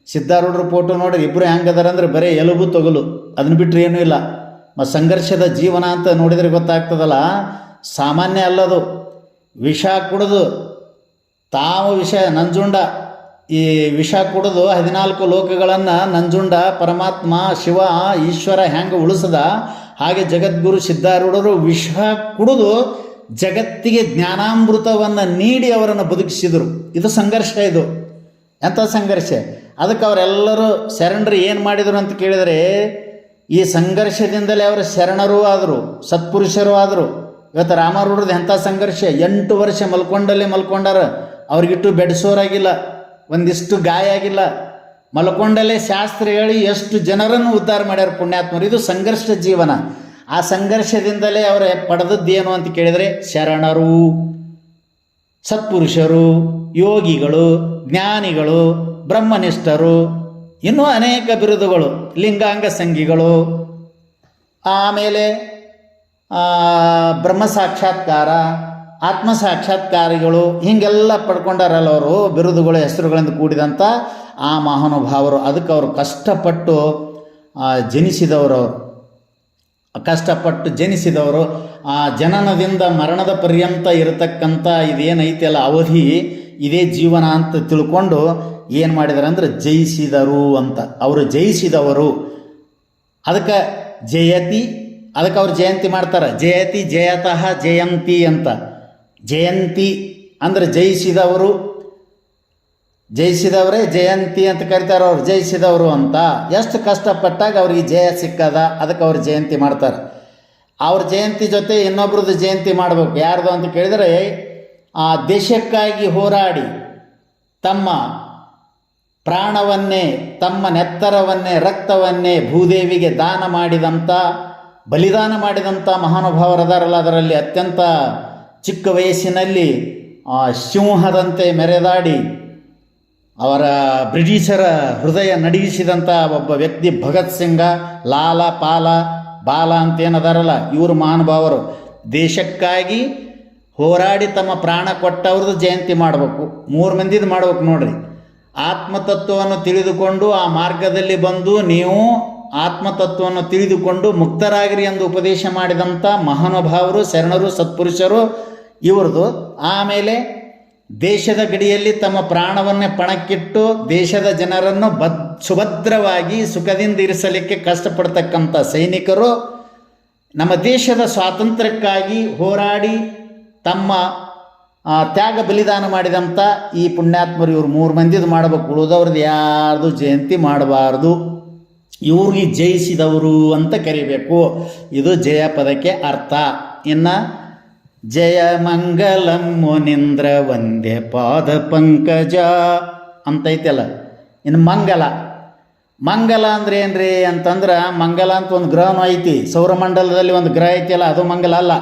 ಸಿದ್ಧಾರೂಢರ ಫೋಟೋ ನೋಡ್ರಿ, ಇಬ್ಬರು ಹೆಂಗದಾರ ಅಂದರೆ ಬರೀ ಎಲುಬು ತೊಗಲು, ಅದನ್ನು ಬಿಟ್ಟರೆ ಏನೂ ಇಲ್ಲ. ಮತ್ತು ಸಂಘರ್ಷದ ಜೀವನ ಅಂತ ನೋಡಿದರೆ ಗೊತ್ತಾಗ್ತದಲ್ಲ, ಸಾಮಾನ್ಯ ಅಲ್ಲದು. ವಿಷ ಕುಡಿದು ತಾವು ವಿಷ ನಂಜುಂಡ, ಈ ವಿಷ ಕುಡಿದು 14 ಲೋಕಗಳನ್ನು ನಂಜುಂಡ ಪರಮಾತ್ಮ ಶಿವ ಈಶ್ವರ ಹೆಂಗೆ ಉಳಿಸದ ಹಾಗೆ ಜಗದ್ಗುರು ಸಿದ್ಧಾರೂಢರು ವಿಷ ಕುಡಿದು ಜಗತ್ತಿಗೆ ಜ್ಞಾನಾಮೃತವನ್ನು ನೀಡಿ ಅವರನ್ನು ಬದುಕಿಸಿದರು. ಇದು ಸಂಘರ್ಷ. ಇದು ಎಂಥ ಸಂಘರ್ಷ. ಅದಕ್ಕೆ ಅವರೆಲ್ಲರೂ ಶರಣರು ಏನು ಮಾಡಿದರು ಅಂತ ಕೇಳಿದರೆ ಈ ಸಂಘರ್ಷದಿಂದಲೇ ಅವರು ಶರಣರೂ ಆದರು, ಸತ್ಪುರುಷರೂ ಆದರು. ಇವತ್ತು ರಾಮಾರೂಢರದ್ದು ಎಂಥ ಸಂಘರ್ಷ. 8 ವರ್ಷ ಮಲ್ಕೊಂಡಾರ. ಅವ್ರಿಗಿಟ್ಟು ಬೆಡ್ಸೋರಾಗಿಲ್ಲ, ಒಂದಿಷ್ಟು ಗಾಯ ಆಗಿಲ್ಲ, ಮಲ್ಕೊಂಡಲ್ಲೇ ಶಾಸ್ತ್ರ ಹೇಳಿ ಎಷ್ಟು ಜನರನ್ನು ಉದ್ಧಾರ ಮಾಡ್ಯಾರ ಪುಣ್ಯಾತ್ಮರು. ಇದು ಸಂಘರ್ಷ ಜೀವನ. ಆ ಸಂಘರ್ಷದಿಂದಲೇ ಅವರ ಪಡೆದದ್ದೇನು ಅಂತ ಕೇಳಿದರೆ ಶರಣರು, ಸತ್ಪುರುಷರು, ಯೋಗಿಗಳು, ಜ್ಞಾನಿಗಳು, ಬ್ರಹ್ಮನಿಷ್ಠರು, ಇನ್ನೂ ಅನೇಕ ಬಿರುದುಗಳು, ಲಿಂಗಾಂಗ ಸಂಘಿಗಳು, ಆಮೇಲೆ ಬ್ರಹ್ಮ ಸಾಕ್ಷಾತ್ಕಾರ, ಆತ್ಮ ಸಾಕ್ಷಾತ್ಕಾರಿಗಳು, ಹೀಗೆಲ್ಲ ಪಡ್ಕೊಂಡಾರಲ್ಲ ಅವರು ಬಿರುದುಗಳು, ಹೆಸರುಗಳಿಂದ ಕೂಡಿದಂಥ ಆ ಮಹಾನುಭಾವರು. ಅದಕ್ಕೆ ಅವರು ಕಷ್ಟಪಟ್ಟು ಜನಿಸಿದವರು. ಅವರು ಕಷ್ಟಪಟ್ಟು ಜನಿಸಿದವರು, ಆ ಜನನದಿಂದ ಮರಣದ ಪರ್ಯಂತ ಇರತಕ್ಕಂಥ ಇದೇನೈತೆಲ್ಲ ಅವಧಿ ಇದೇ ಜೀವನ ಅಂತ ತಿಳ್ಕೊಂಡು ಏನು ಮಾಡಿದಾರೆ ಅಂದ್ರೆ ಜಯಿಸಿದರು ಅಂತ. ಅವರು ಜಯಿಸಿದವರು, ಅದಕ್ಕೆ ಜಯತಿ, ಅದಕ್ಕೆ ಅವ್ರು ಜಯಂತಿ ಮಾಡ್ತಾರೆ. ಜಯತಿ ಜಯತಃ ಜಯಂತಿ ಅಂತ. ಜಯಂತಿ ಅಂದರೆ ಜಯಿಸಿದವರು, ಜಯಿಸಿದವರೇ ಜಯಂತಿ ಅಂತ ಕರೀತಾರೆ. ಅವ್ರು ಜಯಿಸಿದವರು ಅಂತ. ಎಷ್ಟು ಕಷ್ಟಪಟ್ಟಾಗ ಅವ್ರಿಗೆ ಜಯ ಸಿಕ್ಕದ, ಅದಕ್ಕೆ ಅವ್ರು ಜಯಂತಿ ಮಾಡ್ತಾರೆ. ಅವ್ರ ಜಯಂತಿ ಜೊತೆ ಇನ್ನೊಬ್ರದ್ದು ಜಯಂತಿ ಮಾಡಬೇಕು. ಯಾರ್ದು ಅಂತ ಕೇಳಿದರೆ, ಆ ದೇಶಕ್ಕಾಗಿ ಹೋರಾಡಿ ತಮ್ಮ ಪ್ರಾಣವನ್ನೇ, ತಮ್ಮ ನೆತ್ತರವನ್ನೇ, ರಕ್ತವನ್ನೇ ಭೂದೇವಿಗೆ ದಾನ ಮಾಡಿದಂಥ, ಬಲಿದಾನ ಮಾಡಿದಂಥ ಮಹಾನುಭಾವರದಾರಲ್ಲ. ಅದರಲ್ಲಿ ಅತ್ಯಂತ ಚಿಕ್ಕ ವಯಸ್ಸಿನಲ್ಲಿ ಸಿಂಹದಂತೆ ಮೆರೆದಾಡಿ ಅವರ ಬ್ರಿಟಿಷರ ಹೃದಯ ನಡಗಿಸಿದಂಥ ಒಬ್ಬ ವ್ಯಕ್ತಿ ಭಗತ್ ಸಿಂಗ, ಲಾಲ, ಪಾಲ, ಬಾಲ ಅಂತೇನದಾರಲ್ಲ, ಇವರು ಮಹಾನುಭಾವರು. ದೇಶಕ್ಕಾಗಿ ಹೋರಾಡಿ ತಮ್ಮ ಪ್ರಾಣ ಕೊಟ್ಟವ್ರದ್ದು ಜಯಂತಿ ಮಾಡಬೇಕು. 3 ಮಂದಿದು ಮಾಡ್ಬೇಕು ನೋಡ್ರಿ. ಆತ್ಮತತ್ವವನ್ನು ತಿಳಿದುಕೊಂಡು ಆ ಮಾರ್ಗದಲ್ಲಿ ಬಂದು ನೀವು ಆತ್ಮತತ್ವವನ್ನು ತಿಳಿದುಕೊಂಡು ಮುಕ್ತರಾಗಿರಿ ಎಂದು ಉಪದೇಶ ಮಾಡಿದಂಥ ಮಹಾನುಭಾವರು, ಶರಣರು, ಸತ್ಪುರುಷರು ಇವ್ರದ್ದು. ಆಮೇಲೆ ದೇಶದ ಗಡಿಯಲ್ಲಿ ತಮ್ಮ ಪ್ರಾಣವನ್ನೇ ಪಣಕ್ಕಿಟ್ಟು ದೇಶದ ಜನರನ್ನು ಸುಭದ್ರವಾಗಿ ಸುಖದಿಂದ ಇರಿಸಲಿಕ್ಕೆ ಕಷ್ಟಪಡ್ತಕ್ಕಂಥ ಸೈನಿಕರು, ನಮ್ಮ ದೇಶದ ಸ್ವಾತಂತ್ರ್ಯಕ್ಕಾಗಿ ಹೋರಾಡಿ ತಮ್ಮ ತ್ಯಾಗ ಬಲಿದಾನ ಮಾಡಿದಂಥ ಈ ಪುಣ್ಯಾತ್ಮರು. ಇವರು 3 ಮಂದಿದು ಮಾಡಬೇಕು, ಉಳಿದವ್ರದ್ದು ಯಾರ್ದು ಜಯಂತಿ ಮಾಡಬಾರ್ದು. ಇವ್ರಿಗೆ ಜಯಿಸಿದವರು ಅಂತ ಕರಿಬೇಕು. ಇದು ಜಯ ಪದಕ್ಕೆ ಅರ್ಥ. ಇನ್ನು ಜಯ ಮಂಗಲಂ ಮುನೀಂದ್ರ ವಂದ್ಯ ಪಾದ ಪಂಕಜ ಅಂತೈತಲ್ಲ. ಇನ್ನು ಮಂಗಲ, ಮಂಗಲ ಅಂದ್ರೆ ಏನ್ರಿ ಅಂತಂದ್ರೆ, ಮಂಗಲ ಅಂತ ಒಂದು ಗ್ರಹನೂ ಐತಿ, ಸೌರಮಂಡಲದಲ್ಲಿ ಒಂದು ಗ್ರಹ ಐತಿಯಲ್ಲ, ಅದು ಮಂಗಲ ಅಲ್ಲ.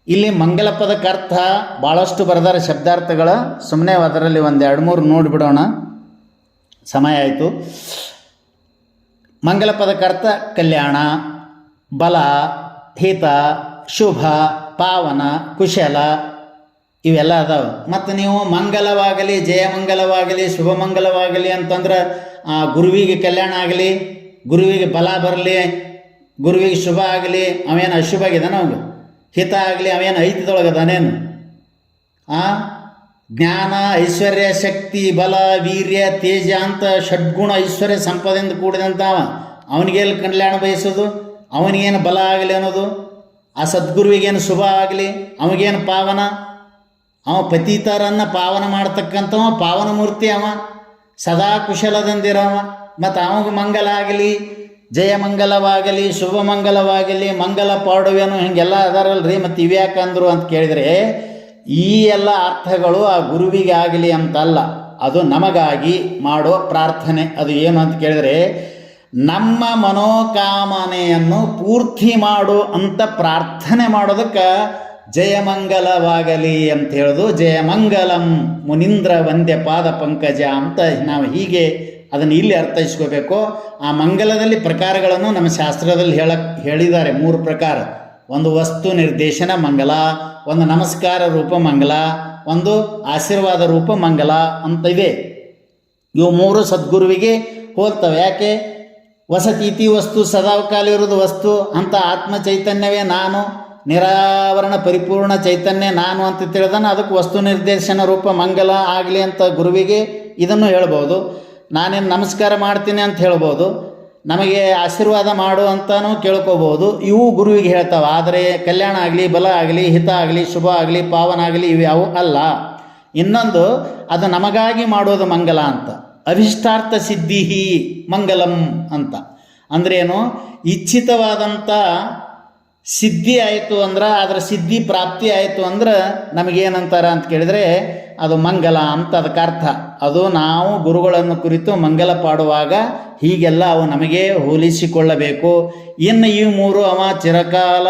ಇಲ್ಲಿ ಮಂಗಲ ಪದಕ್ಕೆ ಅರ್ಥ ಭಾಳಷ್ಟು ಬರೆದಾರೆ ಶಬ್ದಾರ್ಥಗಳ. ಸುಮ್ಮನೆ ಅದರಲ್ಲಿ 1-2-3 ನೋಡಿಬಿಡೋಣ, ಸಮಯ ಆಯಿತು. ಮಂಗಲ ಪದಕ್ಕೆ ಅರ್ಥ ಕಲ್ಯಾಣ, ಬಲ, ಹಿತ, ಶುಭ, ಪಾವನ, ಕುಶಲ ಇವೆಲ್ಲ ಅದಾವೆ. ಮತ್ತು ನೀವು ಮಂಗಲವಾಗಲಿ, ಜಯಮಂಗಲವಾಗಲಿ, ಶುಭಮಂಗಲವಾಗಲಿ ಅಂತಂದ್ರೆ ಗುರುವಿಗೆ ಕಲ್ಯಾಣ ಆಗಲಿ, ಗುರುವಿಗೆ ಬಲ ಬರಲಿ, ಗುರುವಿಗೆ ಶುಭ ಆಗಲಿ, ಅವೇನು ಅಶುಭ ಆಗಿದಾನ, ಅವಾಗ ಹಿತ ಆಗಲಿ, ಅವೇನು ಐತಿದೊಳಗದಾನೇನು, ಜ್ಞಾನ, ಐಶ್ವರ್ಯ, ಶಕ್ತಿ, ಬಲ, ವೀರ್ಯ, ತೇಜ ಅಂತ ಷಡ್ಗುಣ ಐಶ್ವರ್ಯ ಸಂಪದೆಯಿಂದ ಕೂಡಿದಂಥ ಅವನಿಗೇನು ಕಲ್ಯಾಣ ಬಯಸೋದು, ಅವನಿಗೇನು ಬಲ ಆಗಲಿ ಅನ್ನೋದು, ಆ ಸದ್ಗುರುವಿಗೇನು ಶುಭ ಆಗಲಿ, ಅವನಿಗೇನು ಪಾವನ, ಅವ ಪತೀತರನ್ನು ಪಾವನ ಮಾಡ್ತಕ್ಕಂಥವ ಪಾವನ ಮೂರ್ತಿ, ಅವ ಸದಾ ಕುಶಲದಿಂದಿರವ. ಮತ್ತು ಅವಾಗ ಮಂಗಲ ಆಗಲಿ, ಜಯಮಂಗಲವಾಗಲಿ, ಶುಭಮಂಗಲವಾಗಲಿ, ಮಂಗಲ ಪಾಡುವೆನು, ಹಿಂಗೆಲ್ಲ ಅದಾರಲ್ರಿ. ಮತ್ತು ಇವ್ಯಾಕಂದ್ರು ಅಂತ ಕೇಳಿದರೆ, ಈ ಎಲ್ಲ ಅರ್ಥಗಳು ಆ ಗುರುವಿಗೆ ಆಗಲಿ ಅಂತಲ್ಲ, ಅದು ನಮಗಾಗಿ ಮಾಡೋ ಪ್ರಾರ್ಥನೆ. ಅದು ಏನು ಅಂತ ಕೇಳಿದರೆ, ನಮ್ಮ ಮನೋಕಾಮನೆಯನ್ನು ಪೂರ್ತಿ ಮಾಡು ಅಂತ ಪ್ರಾರ್ಥನೆ ಮಾಡೋದಕ್ಕೆ ಜಯಮಂಗಲವಾಗಲಿ ಅಂತ ಹೇಳೋದು. ಜಯಮಂಗಲಂ ಮುನೀಂದ್ರ ವಂದ್ಯ ಪಾದ ಪಂಕಜ ಅಂತ ನಾವು ಹೀಗೆ ಅದನ್ನು ಇಲ್ಲಿ ಅರ್ಥೈಸ್ಕೋಬೇಕು. ಆ ಮಂಗಲದಲ್ಲಿ ಪ್ರಕಾರಗಳನ್ನು ನಮ್ಮ ಶಾಸ್ತ್ರದಲ್ಲಿ ಹೇಳಿದ್ದಾರೆ 3 ಪ್ರಕಾರ. ಒಂದು ವಸ್ತು ನಿರ್ದೇಶನ ಮಂಗಲ, ಒಂದು ನಮಸ್ಕಾರ ರೂಪ ಮಂಗಲ, ಒಂದು ಆಶೀರ್ವಾದ ರೂಪ ಮಂಗಲ ಅಂತ ಇದೆ. ಇವು 3 ಸದ್ಗುರುವಿಗೆ ಹೋಲ್ತವೆ. ಯಾಕೆ? ವಸತೀತಿ ವಸ್ತು, ಸದಾವಕಾಲ ಇರೋದು ವಸ್ತು ಅಂತ ಆತ್ಮ ಚೈತನ್ಯವೇ ನಾನು, ನಿರಾವರಣ ಪರಿಪೂರ್ಣ ಚೈತನ್ಯ ನಾನು ಅಂತ ತಿಳಿದಾನ. ಅದಕ್ಕೆ ವಸ್ತು ನಿರ್ದೇಶನ ರೂಪ ಮಂಗಲ ಆಗಲಿ ಅಂತ ಗುರುವಿಗೆ ಇದನ್ನು ಹೇಳ್ಬೋದು. ನಾನೇನು ನಮಸ್ಕಾರ ಮಾಡ್ತೀನಿ ಅಂತ ಹೇಳ್ಬೋದು, ನಮಗೆ ಆಶೀರ್ವಾದ ಮಾಡು ಅಂತಲೂ ಕೇಳ್ಕೋಬೋದು. ಇವು ಗುರುವಿಗೆ ಹೇಳ್ತಾವೆ. ಆದರೆ ಕಲ್ಯಾಣ ಆಗಲಿ, ಬಲ ಆಗಲಿ, ಹಿತ ಆಗಲಿ, ಶುಭ ಆಗಲಿ, ಪಾವನ ಆಗಲಿ ಇವು ಯಾವ ಅಲ್ಲ. ಇನ್ನೊಂದು, ಅದು ನಮಗಾಗಿ ಮಾಡೋದು ಮಂಗಲ ಅಂತ. ಅಭಿಷ್ಟಾರ್ಥ ಸಿದ್ಧಿ ಮಂಗಲಂ ಅಂತ ಅಂದ್ರೇನು? ಇಚ್ಛಿತವಾದಂಥ ಸಿದ್ಧಿ ಆಯಿತು ಅಂದ್ರೆ, ಅದರ ಸಿದ್ಧಿ ಪ್ರಾಪ್ತಿ ಆಯಿತು ಅಂದ್ರೆ ನಮಗೇನಂತಾರೆ ಅಂತ ಕೇಳಿದರೆ ಅದು ಮಂಗಲ ಅಂತ ಅದಕ್ಕೆ ಅರ್ಥ. ಅದು ನಾವು ಗುರುಗಳನ್ನು ಕುರಿತು ಮಂಗಲ ಪಾಡುವಾಗ ಹೀಗೆಲ್ಲ ಅವು ನಮಗೆ ಹೋಲಿಸಿಕೊಳ್ಳಬೇಕು. ಇನ್ನು ಈ 3 ಅವ ಚಿರಕಾಲ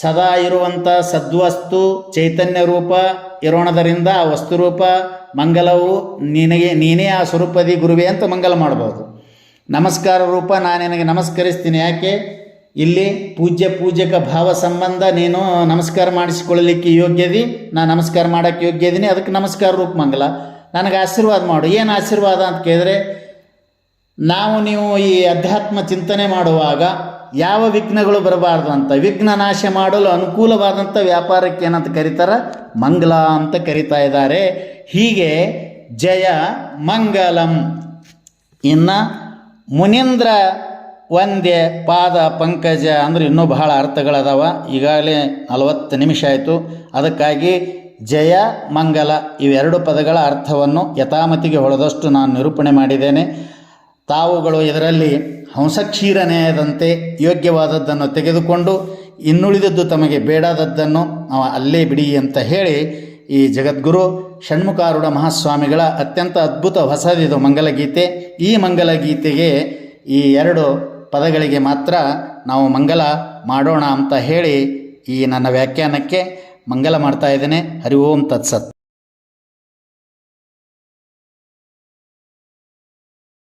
ಸದಾ ಇರುವಂಥ ಸದ್ವಸ್ತು ಚೈತನ್ಯ ರೂಪ ಇರೋಣದರಿಂದ ಆ ವಸ್ತುರೂಪ ಮಂಗಲವು ನೀನೇ ಆ ಸ್ವರೂಪದಿ ಗುರುವೇ ಅಂತ ಮಂಗಲ ಮಾಡ್ಬೋದು. ನಮಸ್ಕಾರ ರೂಪ ನಾನು ನಿನಗೆ ನಮಸ್ಕರಿಸ್ತೀನಿ. ಯಾಕೆ? ಇಲ್ಲಿ ಪೂಜ್ಯಕ ಭಾವ ಸಂಬಂಧ, ನೀನು ನಮಸ್ಕಾರ ಮಾಡಿಸಿಕೊಳ್ಳಲಿಕ್ಕೆ ಯೋಗ್ಯದಿ, ನಾನು ನಮಸ್ಕಾರ ಮಾಡೋಕ್ಕೆ ಯೋಗ್ಯದೀನಿ, ಅದಕ್ಕೆ ನಮಸ್ಕಾರ ರೂಪ ಮಂಗಲ. ನನಗೆ ಆಶೀರ್ವಾದ ಮಾಡು. ಏನು ಆಶೀರ್ವಾದ ಅಂತ ಕೇಳಿದ್ರೆ, ನೀವು ಈ ಅಧ್ಯಾತ್ಮ ಚಿಂತನೆ ಮಾಡುವಾಗ ಯಾವ ವಿಘ್ನಗಳು ಬರಬಾರ್ದು ಅಂತ, ವಿಘ್ನ ನಾಶ ಮಾಡಲು ಅನುಕೂಲವಾದಂಥ ವ್ಯಾಪಾರಕ್ಕೆ ಏನಂತ ಕರೀತಾರೆ, ಮಂಗಲ ಅಂತ ಕರೀತಾ ಇದ್ದಾರೆ. ಹೀಗೆ ಜಯ ಮಂಗಲಂ. ಇನ್ನು ಮುನೀಂದ್ರ ವಂದ್ಯ ಪಾದ ಪಂಕಜ ಅಂದ್ರೆ ಇನ್ನೂ ಬಹಳ ಅರ್ಥಗಳದಾವ. ಈಗಾಗಲೇ 40 ನಿಮಿಷ ಆಯಿತು. ಅದಕ್ಕಾಗಿ ಜಯ ಮಂಗಲ ಇವೆರಡು ಪದಗಳ ಅರ್ಥವನ್ನು ಯಥಾಮತಿಗೆ ಹೊಳೆದಷ್ಟು ನಾನು ನಿರೂಪಣೆ ಮಾಡಿದ್ದೇನೆ. ತಾವುಗಳು ಇದರಲ್ಲಿ ಹಂಸಕ್ಷೀರನೆಯದಂತೆ ಯೋಗ್ಯವಾದದ್ದನ್ನು ತೆಗೆದುಕೊಂಡು ಇನ್ನುಳಿದದ್ದು ತಮಗೆ ಬೇಡಾದದ್ದನ್ನು ಅಲ್ಲೇ ಬಿಡಿ ಅಂತ ಹೇಳಿ, ಈ ಜಗದ್ಗುರು ಷಣ್ಮುಖಾರೂಢ ಮಹಾಸ್ವಾಮಿಗಳ ಅತ್ಯಂತ ಅದ್ಭುತ ಹೊಸದಿದು ಮಂಗಲಗೀತೆ. ಈ ಮಂಗಲಗೀತೆಗೆ ಈ 2 ಪದಗಳಿಗೆ ಮಾತ್ರ ನಾವು ಮಂಗಲ ಮಾಡೋಣ ಅಂತ ಹೇಳಿ ಈ ನನ್ನ ವ್ಯಾಖ್ಯಾನಕ್ಕೆ ಮಂಗಲ ಮಾಡ್ತಾ ಇದ್ದೇನೆ. ಹರಿ ಓಂ ತತ್ಸತ್.